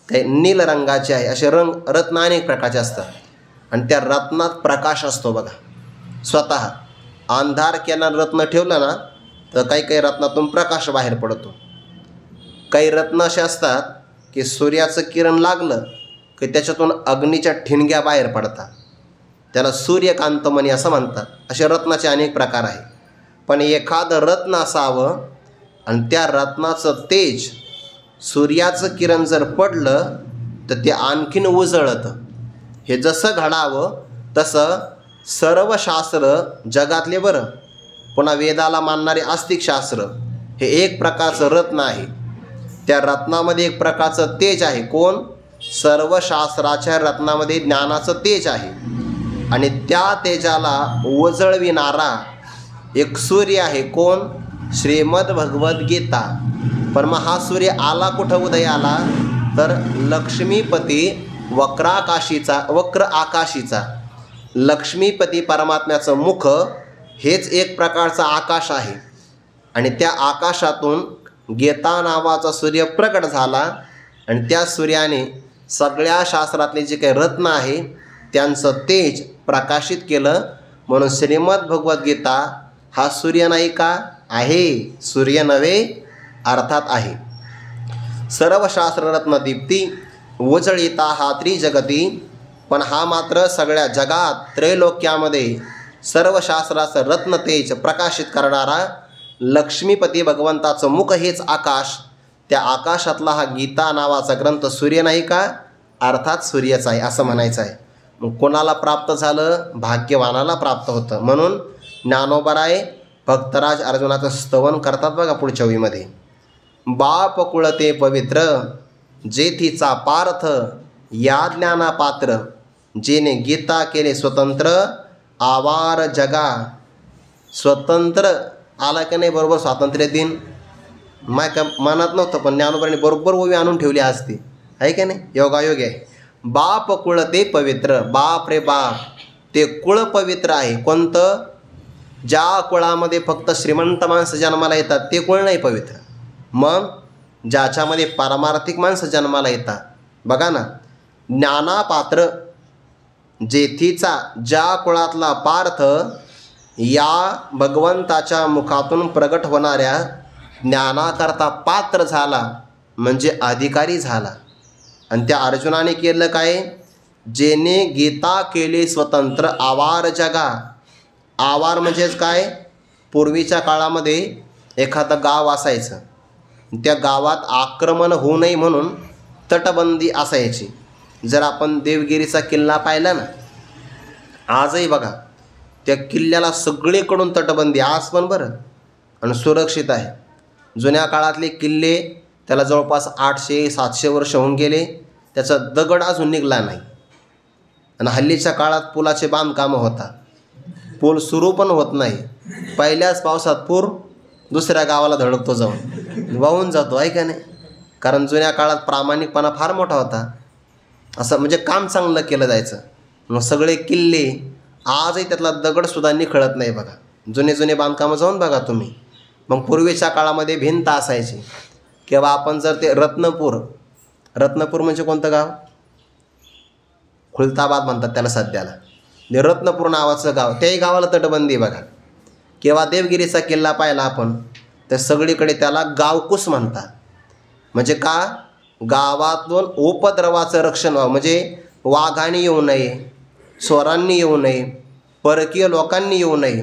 काही नील रंगाचे आहे, असे रत्न अनेक प्रकारचे असतात. आणि त्या रत्नात प्रकाश असतो बघा. स्वतः अंधार केला रत्न ठेवलं ना तर काही काही रत्नातून प्रकाश बाहेर पडतो. काही रत्न असे असतात की सूर्याचं किरण लागलं की त्याच्यातून अग्नीच्या ठिणग्या बाहेर पडतात. त्याला सूर्यकांतमणी असं म्हणतात. असे रत्नाचे अनेक प्रकार आहे. पण एखादं रत्न असावं आणि त्या रत्नाचं तेज सूर्याचं किरण जर पडलं तर ते आणखीन उजळतं. हे जसं घडावं तसं सर्व शास्त्र जगातले बरं, पुन्हा वेदाला मानणारे आस्तिकशास्त्र हे एक प्रकारचं रत्न आहे. त्या रत्नामध्ये एक प्रकारचं तेज आहे. कोण? सर्व शास्त्राच्या रत्नामध्ये ज्ञानाचं तेज आहे. आणि त्या तेजाला उजळविणारा एक सूर्य आहे. कोण? श्रीमद भगवद्गीता. पण मग हा सूर्य आला कुठं उदयाला? तर लक्ष्मीपती वक्र आकाशीचा. लक्ष्मीपती परमात्म्याचं मुख हेच एक प्रकारचा आकाश आहे. आणि त्या आकाशातून गीता नावाचा सूर्य प्रकट झाला आणि त्या सूर्याने सगळ्या शास्त्रातले जे काही रत्न आहे त्यांचं तेज प्रकाशित केलं. म्हणून श्रीमद भगवद्गीता हा सूर्य नाही का? आहे. सूर्य नव्हे अर्थात आहे. सर्व शास्त्ररत्न दीप्ती उजळिता हा त्रिजगती. पण हा मात्र सगळ्या जगात त्रैलोक्यामध्ये सर्व शास्त्राचं रत्न तेज प्रकाशित करणारा लक्ष्मीपती भगवंताचं मुख हेच आकाश. त्या आकाशातला हा गीता नावाचा ग्रंथ सूर्य नाही का? अर्थात सूर्यच आहे असं म्हणायचं आहे. मग कोणाला प्राप्त झालं? भाग्यवानाला प्राप्त होतं. म्हणून ज्ञानोबराय भक्तराज अर्जुनाचं स्तवन करतात बघा पुढच्या ओळीमध्ये. बाप कुळते पवित्र जेथीचा पार्थ या ज्ञाना पात्र जेने गीता केले स्वतंत्र आवार जगा. स्वतंत्र आला की नाही बरोबर स्वातंत्र्य दिन? माय का मनात नव्हतं पण ज्ञानोबाने बरोबर ओवी आणून ठेवली असती आहे की नाही? योगायोग आहे. बाप कुळ ते पवित्र. बाप रे बाप, ते कुळ पवित्र आहे. कोणतं? ज्या कुळामध्ये फक्त श्रीमंत माणसं जन्माला येतात ते कुळ नाही पवित्र. मग ज्याच्यामध्ये पारमार्थिक माणसं जन्माला येतात बघा ना. ज्ञानापात्र जेथीचा ज्या कुळातला पार्थ या भगवंताच्या मुखातून प्रगट होणाऱ्या ज्ञानाकरता पात्र झाला म्हणजे अधिकारी झाला. आणि त्या अर्जुनाने केलं काय? जेने गीता केली स्वतंत्र आवार जगा. आवार म्हणजेच काय? पूर्वीच्या काळामध्ये एखादं गाव असायचं, त्या गावात आक्रमण होऊ नये म्हणून तटबंदी असायची. जर आपण देवगिरीचा किल्ला पाहिला ना, आजही बघा त्या किल्ल्याला सगळीकडून तटबंदी आज पण बरं आणि सुरक्षित आहे. जुन्या काळातले किल्ले त्याला जवळपास 800-700 वर्ष होऊन गेले, त्याचा दगड अजून निघाला नाही. आणि हल्लीच्या काळात पुलाचे बांधकामं होतात, पूल सुरू पण होत नाही. पहिल्याच पावसात पूर दुसऱ्या गावाला धडकतो, जाऊन वाहून जातो आहे का नाही? कारण जुन्या काळात प्रामाणिकपणा फार मोठा होता. असं म्हणजे काम चांगलं केलं जायचं. मग सगळे किल्ले आजही त्यातला दगडसुद्धा निखळत नाही बघा. जुने जुने बांधकामं जाऊन बघा तुम्ही. मग पूर्वीच्या काळामध्ये भिंत असायची किंवा आपण जर ते रत्नपूर म्हणजे कोणतं गाव? खुलताबाद म्हणतात त्याला सध्याला. रत्नपूर नावाचं गाव, त्याही गावाला तटबंदी बघा. किंवा देवगिरीचा किल्ला पाहिला आपण तर सगळीकडे त्याला गावकूस म्हणतात. म्हणजे का? गावातून उपद्रवाचं रक्षण व्हावं, म्हणजे वाघांनी येऊ नये, चोरांनी येऊ नये, परकीय लोकांनी येऊ नये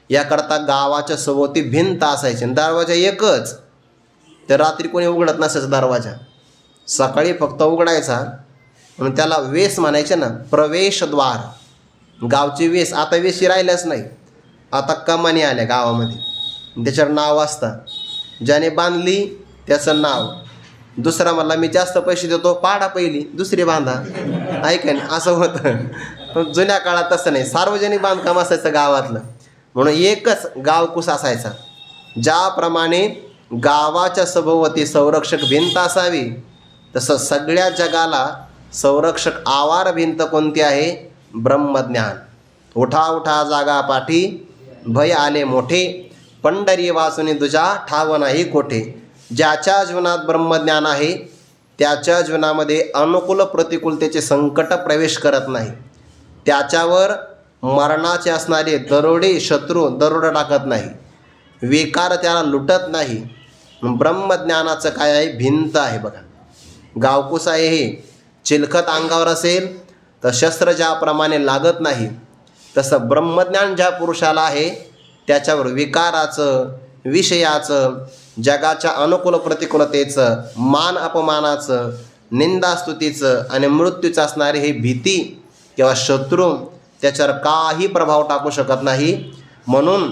याकरता गावाच्या सभोवती भिंत असायची. दरवाजा एकच, तर रात्री कोणी उघडत नसायचा दरवाजा, सकाळी फक्त उघडायचा. म्हणून त्याला वेस म्हणायचे ना, प्रवेशद्वार, गावची वेस. आता वेशी राहिल्याच नाही, आता कमानी आल्या गावामध्ये, त्याच्यावर नाव असतं. ज्याने बांधली त्याचं नाव. दुसरा म्हणला मी जास्त पैसे देतो, पाडा पहिली दुसरी बांधा, ऐका नाही, असं होतं. पण जुन्या काळात तसं नाही, सार्वजनिक बांधकाम असायचं गावातलं. म्हणून एकच गावकूस असायचा. ज्याप्रमाणे गावाच्या सभोवती संरक्षक भिंत असावी, तसं सगळ्या जगाला संरक्षक आवार भिंत कोणती आहे? ब्रह्मज्ञान. उठा उठा जागा पाठी, भय आले मोठे, पंढरी वाचुनी दुजा ठाव नाही कोठे. ज्याच्या जीवनात ब्रह्मज्ञान आहे त्याच्या जीवनामध्ये अनुकूल प्रतिकूलतेचे संकट प्रवेश करत नाही. त्याच्यावर मरणाचे असणारे दरोडे शत्रू दरोडा टाकत नाही, विकार त्याला लुटत नाही. ब्रह्मज्ञानाचं काय आहे? भिंत आहे बघा. गावकूस आहे हे. चिलखत अंगावर असेल तर शस्त्र ज्याप्रमाणे लागत नाही, तसं ब्रह्मज्ञान ज्या पुरुषाला आहे त्याच्यावर विकाराचं, विषयाचं, जगाच्या अनुकूल प्रतिकूलतेचं, मान अपमानाचं, निंदास्तुतीचं आणि मृत्यूचं असणारे हे भीती किंवा शत्रू त्याच्यावर काही प्रभाव टाकू शकत नाही. म्हणून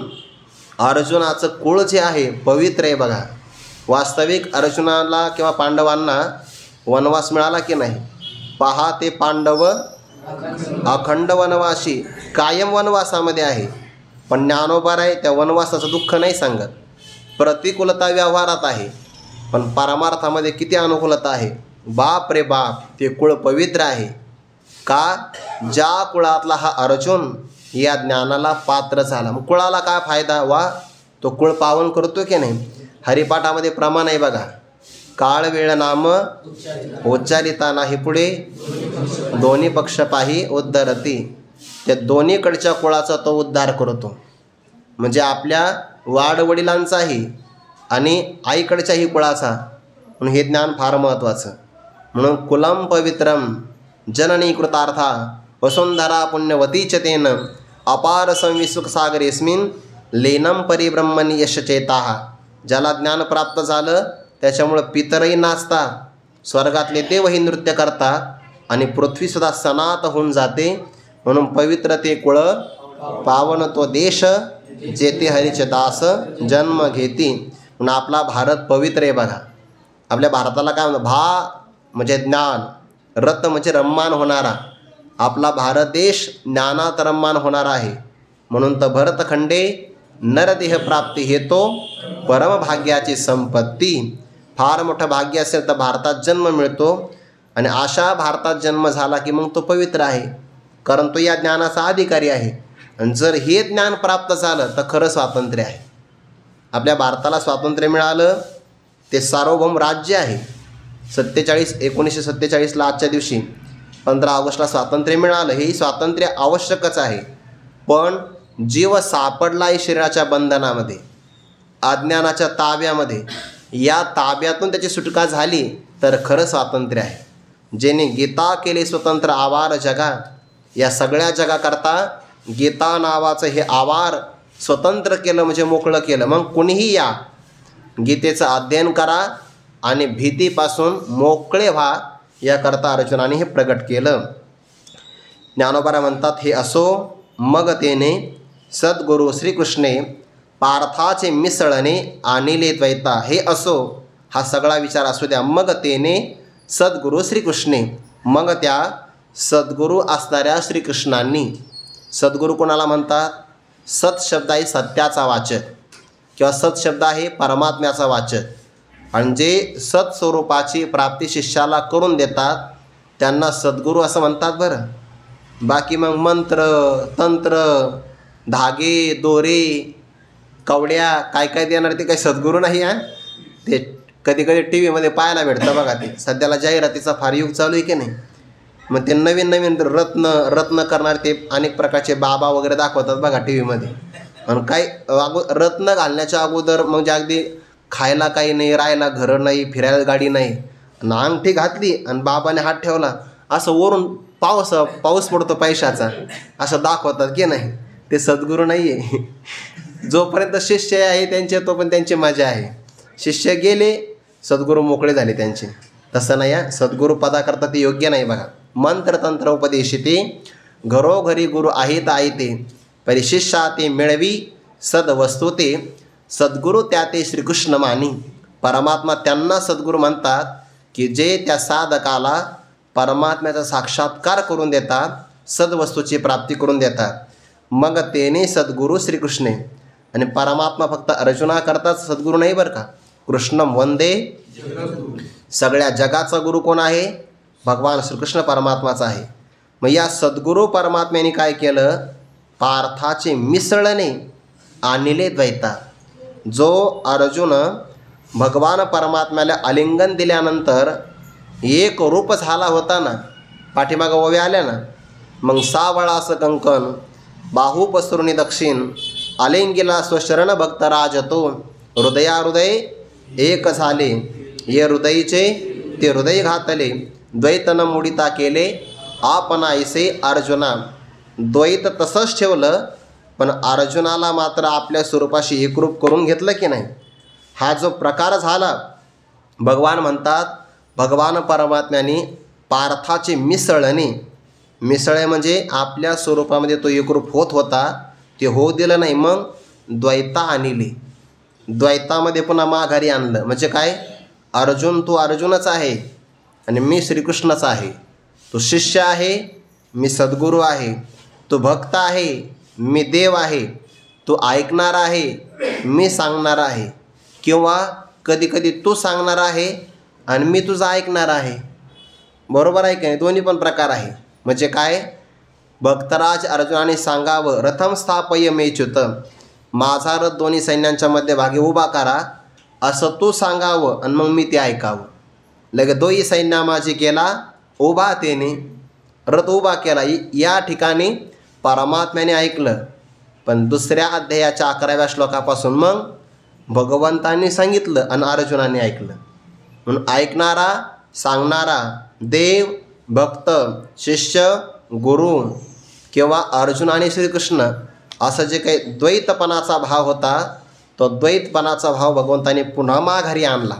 अर्जुनाचं कुळ जे आहे पवित्र आहे बघा. वास्तविक अर्जुनाला किंवा पांडवांना वनवास मिळाला की नाही? पहा, ते पांडव अखंड वनवासी, कायम वनवासामध्ये आहे. पण ज्ञानोबा आहे त्या वनवासाचं दुःख नाही सांगत. प्रतिकूलता व्यवहारात आहे, पण परमार्थामध्ये किती अनुकूलता आहे. बाप रे बाप, ते कुळ पवित्र आहे. का? ज्या कुळातला हा अर्जुन या ज्ञानाला पात्र झाला. मग कुळाला काय फायदा? वा, तो कुळ पावन करतो की नाही? हरिपाठामध्ये प्रमाण आहे बघा. काळ वेळ नाम उच्चारिता नाही पुढे, दोन्ही पक्ष पाही उद्धरती. त्या दोन्हीकडच्या कुळाचा तो उद्धार करतो. म्हणजे आपल्या वाडवडिलांचाही आणि आईकडच्याही कुळाचा. म्हणून हे ज्ञान फार महत्त्वाचं. म्हणून कुलम पवित्रम जननी कृतार्था वसुंधरा पुण्यवतीच तेन अपार संविसुख सागरेस्मिन लेनम परिब्रह्मणी यशचेता. ज्याला ज्ञान प्राप्त झालं त्याच्यामुळं पितरही नाचतात, स्वर्गातले देवही नृत्य करतात आणि पृथ्वीसुद्धा सनात होऊन जाते. म्हणून पवित्र ते कुळ, पावन तो देश, जेथे हरीचे दास जन्म घेती. म्हणून आपला भारत पवित्र आहे बघा. आपल्या भारताला काय म्हणतात? भा म्हणजे ज्ञान, रत म्हणजे रम्मान होणारा. आपला भारत देश ज्ञानात रम्मान होणारा आहे. म्हणून तर भरतखंडे नरदेह प्राप्ती हेतो परमभाग्याची संपत्ती. फार मोठं भाग्य असेल तर भारतात जन्म मिळतो. आणि अशा भारतात जन्म झाला की मग तो पवित्र आहे, कारण तो या ज्ञानाचा अधिकारी आहे. आणि जर हे ज्ञान प्राप्त झालं तर खरं स्वातंत्र्य आहे. आपल्या भारताला स्वातंत्र्य मिळालं ते सार्वभौम राज्य आहे. 1947ला आजच्या दिवशी 15 ऑगस्टला स्वातंत्र्य मिळालं. हेही स्वातंत्र्य आवश्यकच आहे. पण जीव सापडला आहे शरीराच्या बंधनामध्ये, अज्ञानाच्या ताब्यामध्ये. या ताब्यातून त्याची सुटका झाली तर खरं स्वातंत्र्य आहे. ज्याने गीता केले स्वतंत्र आवार जगा, या सगळ्या जगाकरता गीता नावाचं हे आवार स्वतंत्र केलं म्हणजे मोकळं केलं. मग कुणीही या गीतेचं अध्ययन करा आणि भीतीपासून मोकळे व्हा, याकरता अर्जुनाने हे प्रगट केलं. ज्ञानोबा म्हणतात, हे असो मग तेने सद्गुरू श्रीकृष्णे पार्थाचे मिसळणे आणिले द्वैता. हे असो, हा सगळा विचार असू द्या. मग तेने सद्गुरू श्रीकृष्णे, मग त्या सद्गुरू असणाऱ्या श्रीकृष्णांनी. सद्गुरू कोणाला म्हणतात? सत शब्द आहे सत्याचा वाचक, किंवा सत शब्द आहे परमात्म्याचा वाचक. आणि जे सत्स्वरूपाची प्राप्ती शिष्याला करून देतात त्यांना सद्गुरू असं म्हणतात बरं. बाकी मग मंत्र तंत्र धागे दोरे कवड्या काय काय देणार ते काही सद्गुरू नाही आहे. ते कधी कधी टी व्हीमध्ये पाहायला भेटतं बघा. ते सध्याला जाहिरातीचा फार युग चालू आहे की नाही. मग ते नवीन नवीन रत्न करणारे ते अनेक प्रकारचे बाबा वगैरे दाखवतात बघा टी व्हीमध्ये. आणि काही रत्न घालण्याच्या अगोदर म्हणजे अगदी खायला काही नाही, राहायला घरं नाही, फिरायला गाडी नाही, आणि अंगठी घातली आणि बाबाने हात ठेवला असं वरून पाऊस पडतो पैशाचा असं दाखवतात की नाही. ते सद्गुरू नाही आहे. जोपर्यंत शिष्य आहे त्यांचे तोपर्यंत त्यांची मजा आहे. शिष्य गेले सद्गुरू मोकळे झाले त्यांचे. तसं नाही आहे, सद्गुरू पदाकरता ते योग्य नाही. बघा, मंत्रतंत्र उपदेशिते घरोघरी गुरु आहेत आयते, परिशिष्या ते मिळवी सद्वस्तू ते. सद्गुरू त्या ते श्रीकृष्ण मानी. परमात्मा त्यांना सद्गुरू म्हणतात की जे त्या साधकाला परमात्म्याचा साक्षात्कार करून देतात, सद्वस्तूची प्राप्ती करून देतात. मग तेने सद्गुरू श्रीकृष्णे. आणि परमात्मा फक्त अर्जुनाकरताच सद्गुरू नाही बरं का. कृष्णम वंदे, सगळ्या जगाचा गुरु कोण आहे? भगवान श्रीकृष्ण परमात्माचा आहे. मग या सद्गुरू परमात्म्याने काय केलं? पार्थाचे मिसळणे आणले द्वैता. जो अर्जुन भगवान परमात्म्याला आलिंगन दिल्यानंतर एक रूप झाला होता ना, पाठीमागं ओव्या आल्या ना, मग सावळास कंकण बाहू पसरुनी दक्षिण आलिंगिला स्वशरण भक्तराज तो. हृदयाहृदय एक झाले ये हृदयीचे ते हृदय घातले. द्वैतन मुडिता केले आपणायसे अर्जुना. द्वैत तसंच ठेवलं, पण अर्जुनाला मात्र आपल्या स्वरूपाशी एकरूप करून घेतलं की नाही. हा जो प्रकार झाला, भगवान म्हणतात भगवान परमात्म्याने पार्थाचे मिसळणे. मिसळे म्हणजे आपल्या स्वरूपामध्ये तो एकरूप होत होता, ते होऊ दिलं नाही. मग द्वैता आणली. द्वैतामध्ये पुन्हा माघारी आणलं. म्हणजे काय? अर्जुन तू अर्जुनच आहे आणि मी श्रीकृष्णच आहे. तो शिष्य आहे, मी सद्गुरू आहे. तो भक्त आहे, मी देव आहे. तू ऐकणार आहे, मी सांगणार आहे. किंवा कधी कधी तू सांगणार आहे आणि मी तुझं ऐकणार आहे. बरोबर आहे की नाही? दोन्ही पण प्रकार आहे. म्हणजे काय? भक्तराज अर्जुनाने सांगावं, रथम स्थापय मेच्युत, माझा रथ दोन्ही सैन्यांच्या मध्यभागी उभा करा, असं तू सांगावं आणि मग मी ते ऐकावं. लगे दोही सैन्या माझी केला उभा, तेने रथ उभा केला. या ठिकाणी परमात्म्याने ऐकलं. पण दुसऱ्या अध्यायाच्या 11व्या श्लोकापासून मग भगवंतांनी सांगितलं आणि अर्जुनाने ऐकलं. म्हणून ऐकणारा, सांगणारा, देव, भक्त, शिष्य, गुरु किंवा अर्जुन आणि श्रीकृष्ण असं जे काही द्वैतपणाचा भाव होता, तो द्वैतपणाचा भाव भगवंताने पुन्हा माघारी आणला.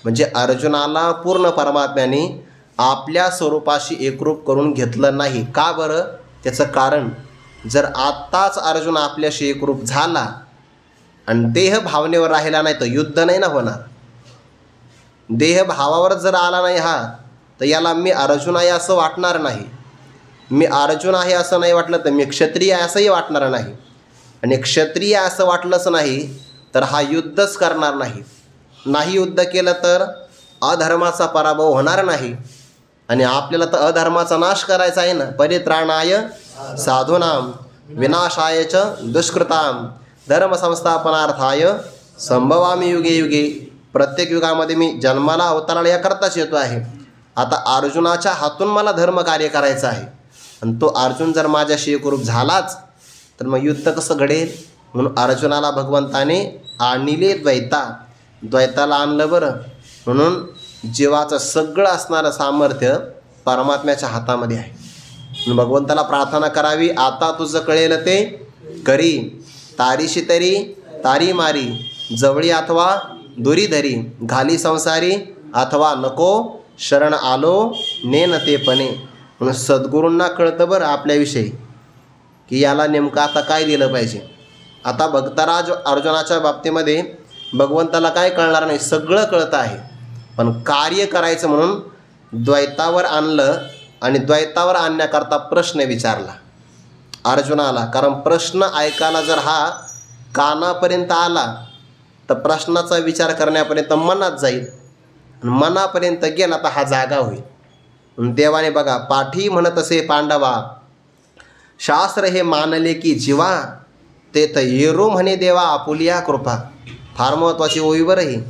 म्हणजे अर्जुनाला पूर्ण परमात्म्याने आपल्या स्वरूपाशी एकरूप करून घेतलं नाही. का बरं? त्याचं कारण, जर आत्ताच अर्जुन आपल्याशी एकरूप झाला आणि देह भावनेवर राहिला नाही तर युद्ध नाही ना होणार. देह भावावर जर आला नाही हा, तर याला मी अर्जुन आहे असं वाटणार नाही. मी अर्जुन आहे असं नाही वाटलं तर मी क्षत्रिय आहे असंही वाटणार नाही. आणि क्षत्रिय असं वाटलंच नाही तर हा युद्धच करणार नाही. नाही युद्ध केलं तर अधर्माचा पराभव होणार नाही. आणि आपल्याला तर अधर्माचा नाश करायचा आहे ना. परित्राणाय साधूनाम विनाशाय च दुष्कृताम धर्मसंस्थापनार्थाय संभवामी युगे युगे. प्रत्येक युगामध्ये मी जन्माला अवताराला याकरताच येतो आहे. आता अर्जुनाच्या हातून मला धर्म कार्य करायचं आहे. आणि तो अर्जुन जर माझ्याशी एकरूप झालाच तर मग युद्ध कसं घडेल? म्हणून अर्जुनाला भगवंताने आणले द्वैता. द्वैताला आणलं बरं. म्हणून जीवाचं सगळं असणारं सामर्थ्य परमात्म्याच्या हातामध्ये आहे. म्हणून भगवंताला प्रार्थना करावी, आता तुझं कळेल ते करी, तारीशी तरी तारी मारी, जवळी अथवा दुरी धरी, घाली संसारी अथवा नको शरण आलो नेन ते पणे. म्हणून सद्गुरूंना कळतं बरं आपल्याविषयी की याला नेमकं आता काय दिलं पाहिजे. आता भक्तराज अर्जुनाच्या बाबतीमध्ये भगवंताला काय कळणार नाही, सगळं कळतं आहे. पण कार्य करायचं म्हणून द्वैतावर आणलं आणि द्वैतावर आणण्याकरता प्रश्न विचारला अर्जुनाला. कारण प्रश्न ऐकायला जर हा कानापर्यंत आला तर प्रश्नाचा विचार करण्यापर्यंत मनात जाईल. मनापर्यंत गेला तर हा जागा होईल. देवाने बघा, पाठी म्हणत असे पांडवा, शास्त्र हे मानले की जीवा, ते तर येरो म्हणे देवा आपुलिया कृपा. फार महत्त्वाची ओवी बरं ही.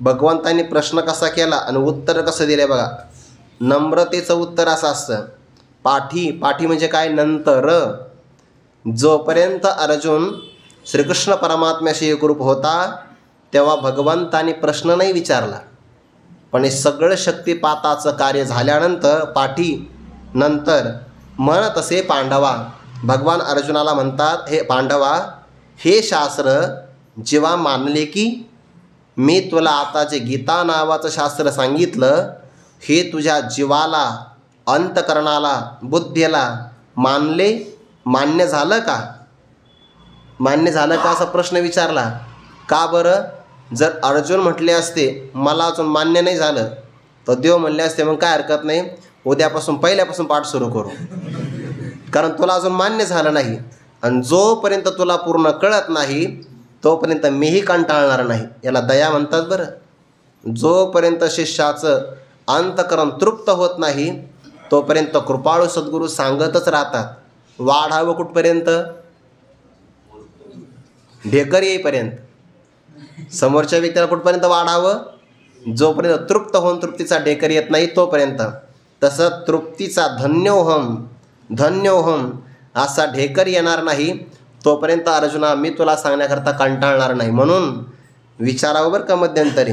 भगवंतांनी प्रश्न कसा केला आणि उत्तर कसं दिलं आहे बघा. नम्रतेचं उत्तर असं असतं. पाठी, पाठी म्हणजे काय? नंतर. जोपर्यंत अर्जुन श्रीकृष्ण परमात्म्याशी एकरूप होता तेव्हा भगवंतांनी प्रश्न नाही विचारला. पण हे सगळं शक्तिपाताचं कार्य झाल्यानंतर पाठी, नंतर म्हणत असे पांडवा. भगवान अर्जुनाला म्हणतात, हे पांडवा, हे शास्त्र जेव्हा मानले की मी तुला आता जे गीता नावाचं शास्त्र सांगितलं हे तुझ्या जीवाला, अंतकरणाला, बुद्धीला मान्य झालं का? मान्य झालं का असा प्रश्न विचारला. का बरं? जर अर्जुन म्हटले असते मला अजून मान्य नाही झालं, तर देव म्हणले असते मग काय हरकत नाही, उद्यापासून पहिल्यापासून पाठ सुरू करू, कारण तुला अजून मान्य झालं नाही. आणि जोपर्यंत तुला पूर्ण कळत नाही तोपर्यंत मीही कंटाळणार नाही. याला दया म्हणतात बरं. जोपर्यंत शिष्याचं अंतकरण तृप्त होत नाही तोपर्यंत कृपाळू सद्गुरू सांगतच राहतात. वाढावं कुठपर्यंत? ढेकर येईपर्यंत. समोरच्या व्यक्तीला कुठपर्यंत वाढावं? जोपर्यंत तृप्त होऊन तृप्तीचा ढेकर येत नाही तोपर्यंत. तसं तृप्तीचा धन्योहम असा ढेकर येणार नाही तोपर्यंत अर्जुना मी तुला सांगण्याकरता कंटाळणार नाही. म्हणून विचारावं बरं का मध्यंतरी.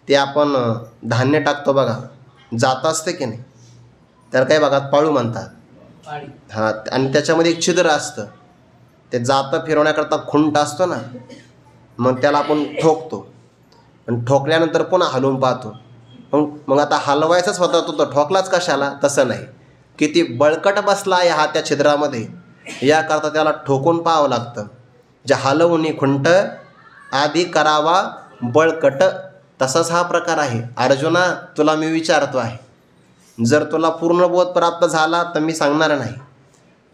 ते आपण धान्य टाकतो बघा, जात असते की नाही, तर काही भागात पाळू म्हणतात. हां, आणि त्याच्यामध्ये एक छिद्र असतं. ते जातं फिरवण्याकरता खुंट असतो ना, मग त्याला आपण ठोकतो आणि ठोकल्यानंतर पुन्हा हलवून पाहतो. मग आता हलवायचाच होता तो ठोकलाच कशाला? तसं नाही, किती बळकट बसला आहे हा त्या छिद्रामध्ये, याकरता त्याला ठोकून पाहावं लागतं. जे हलवून खुंट आधी करावा बळकट, तसाच हा प्रकार आहे. अर्जुना तुला मी विचारतो आहे, जर तुला पूर्ण बोध प्राप्त झाला तर मी सांगणार नाही,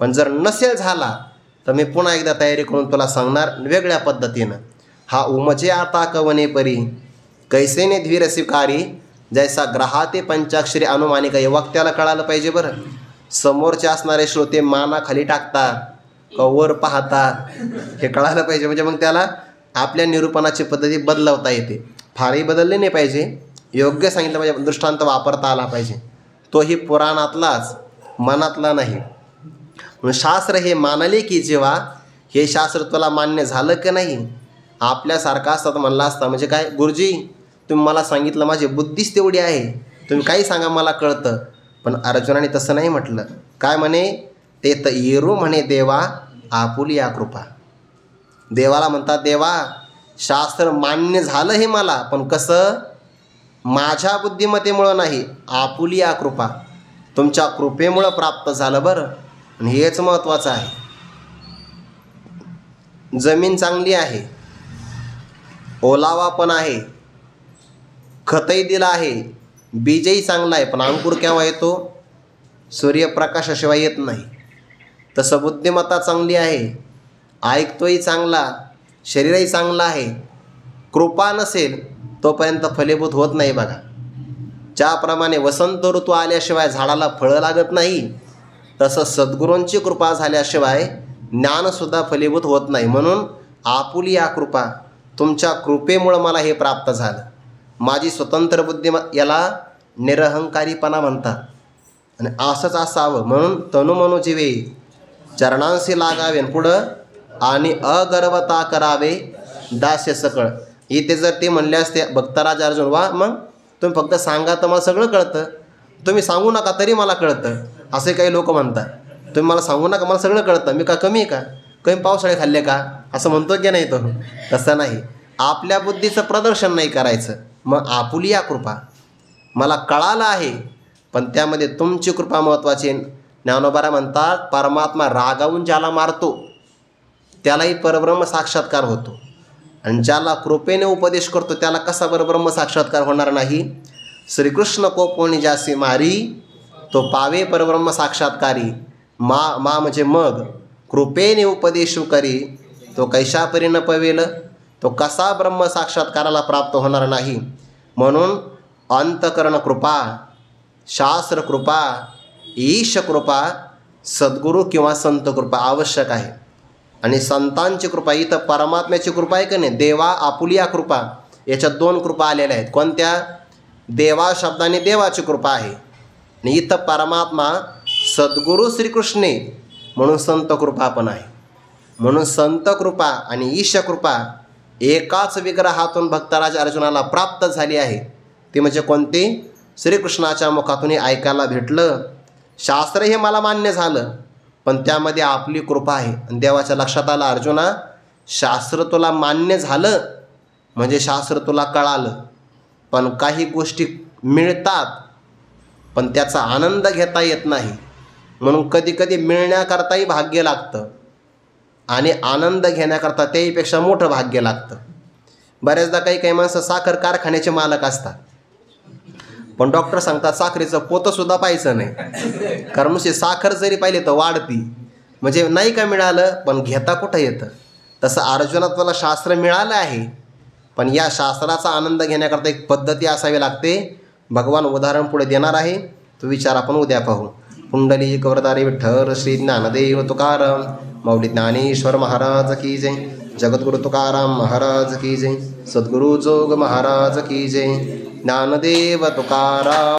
पण जर नसेल झाला तर मी पुन्हा एकदा तयारी करून तुला सांगणार वेगळ्या पद्धतीनं. हा उमजे आता कवने परी कैसेने धीर स्वीकारी, जैसा ग्रहाते पंचाक्षरी अनुमानिका. हे वक्त्याला कळालं पाहिजे बरं. समोरचे असणारे श्रोते माना खाली टाकतात का वर पाहतात हे कळालं पाहिजे. म्हणजे मग त्याला आपल्या निरूपणाची पद्धती बदलवता येते. फारही बदलली नाही पाहिजे, योग्य सांगितलं पाहिजे, दृष्टांत वापरता आला पाहिजे. तोही पुराणातलाच, मनातला नाही. शास्त्र हे मानले की जेव्हा हे शास्त्र तुला मान्य झालं की नाही. आपल्यासारखा असतात म्हणला असता म्हणजे काय, गुरुजी तुम्ही मला सांगितलं, माझी बुद्धीच तेवढी आहे, तुम्ही काही सांगा मला कळतं. पण अर्जुनाने तसं नाही म्हटलं. काय म्हणे? ते तर येरू म्हणे देवा आपुलिया कृपा. देवाला म्हणतात, देवा शास्त्र मान्य झालं हे मला, पण कसं? माझ्या बुद्धिमत्तेमुळं नाही, आपुलिया कृपा, तुमच्या कृपेमुळं प्राप्त झालं बरं. आणि हेच महत्त्वाचं आहे. जमीन चांगली आहे, ओलावा पण आहे, खतही दिलं आहे, बीजही चांगलं आहे, पण अंकुर केव्हा येतो? सूर्यप्रकाशाशिवाय येत नाही. तसं बुद्धिमत्ता चांगली आहे, ऐकतोही चांगला, शरीरही चांगलं आहे, कृपा नसेल तोपर्यंत फलीभूत होत नाही बघा. ज्याप्रमाणे वसंत ऋतू आल्याशिवाय झाडाला फळं लागत नाही, तसं सद्गुरूंची कृपा झाल्याशिवाय ज्ञानसुद्धा फलीभूत होत नाही. म्हणून आपुलिया कृपा, तुमच्या कृपेमुळं मला हे प्राप्त झालं. माझी स्वतंत्र बुद्धी, याला निरहंकारीपणा म्हणतात. आणि असंच असावं म्हणून तनुमनु जीवे चरणांशी लागावे, पुढं आणि अगर्वता करावे दास्य सकळ. इथे जर ते म्हणले असते भक्तराज अर्जुन, वा मग तुम्ही फक्त सांगा तर मला सगळं कळतं, तुम्ही सांगू नका तरी मला कळतं, असे काही लोक म्हणतात. तुम्ही मला सांगू नका मला सगळं कळतं, मी का कमी आहे का? कमी पावसाळे खाल्ले का? असं म्हणतो की नाही तो? तसं नाही. आपल्या बुद्धीचं प्रदर्शन नाही करायचं. मग आपुलिया कृपा, मला कळालं आहे पण त्यामध्ये तुमची कृपा महत्त्वाची. ज्ञानोबा म्हणतात, परमात्मा रागावून ज्याला मारतो त्यालाही परब्रह्म साक्षात्कार होतो, आणि ज्याला कृपेने उपदेश करतो त्याला कसा बरं ब्रह्म साक्षात्कार होणार नाही? श्रीकृष्ण कोपोनी ज्यासी मारी, तो पावे परब्रह्म साक्षात्कारी. मा म्हणजे मग कृपेने उपदेशू करी, तो कैशा परी न पवेल, तो कसा ब्रह्म साक्षात्काराला प्राप्त होणार नाही. म्हणून अंतकरण कृपा, शास्त्र कृपा, ईश कृपा, सद्गुरू किंवा संत कृपा आवश्यक आहे. आणि संतांची कृपा, इथं परमात्म्याची कृपा आहे का नाही, देवा आपुलिया कृपा, याच्यात दोन कृपा आलेल्या आहेत. कोणत्या? देवा शब्दाने देवाची कृपा आहे, आणि इथं परमात्मा सद्गुरू श्रीकृष्णे म्हणून संत कृपा पण आहे. म्हणून संत कृपा आणि ईश कृपा एकाच विग्रहातून भक्तराज अर्जुनाला प्राप्त झाली आहे. ती म्हणजे कोणती? श्रीकृष्णाच्या मुखातून ऐकायला भेटलं. शास्त्र हे मला मान्य झालं, पण त्यामध्ये आपली कृपा आहे. आणि देवाच्या लक्षात आलं, अर्जुना शास्त्र तुला मान्य झालं म्हणजे शास्त्र तुला कळालं, पण काही गोष्टी मिळतात पण त्याचा आनंद घेता येत नाही. म्हणून कधी कधी मिळण्याकरताही भाग्य लागतं आणि आनंद घेण्याकरता त्याहीपेक्षा मोठं भाग्य लागतं. बऱ्याचदा काही माणसं साखर कारखान्याचे मालक असतात, पण डॉक्टर सांगतात साखरेचं पोतंसुद्धा पाहायचं नाही, कारण नुसती साखर जरी पाहिली तर वाढती. म्हणजे नाही का मिळालं पण घेता कुठं येतं. तसं अर्जुनात तुला शास्त्र मिळालं आहे, पण या शास्त्राचा आनंद घेण्याकरता एक पद्धती असावी लागते. भगवान उदाहरण पुढे देणार आहे, तो विचार आपण उद्या पाहू. पुंडलिक वरदारी विठ्ठल श्री ज्ञानदेव तुकाराम माऊली ज्ञानेश्वर महाराज की जय. जगद्गुरु तुकाराम महाराज की जय. सद्गुरु जोग महाराज की जय. ज्ञानदेव तुकाराम.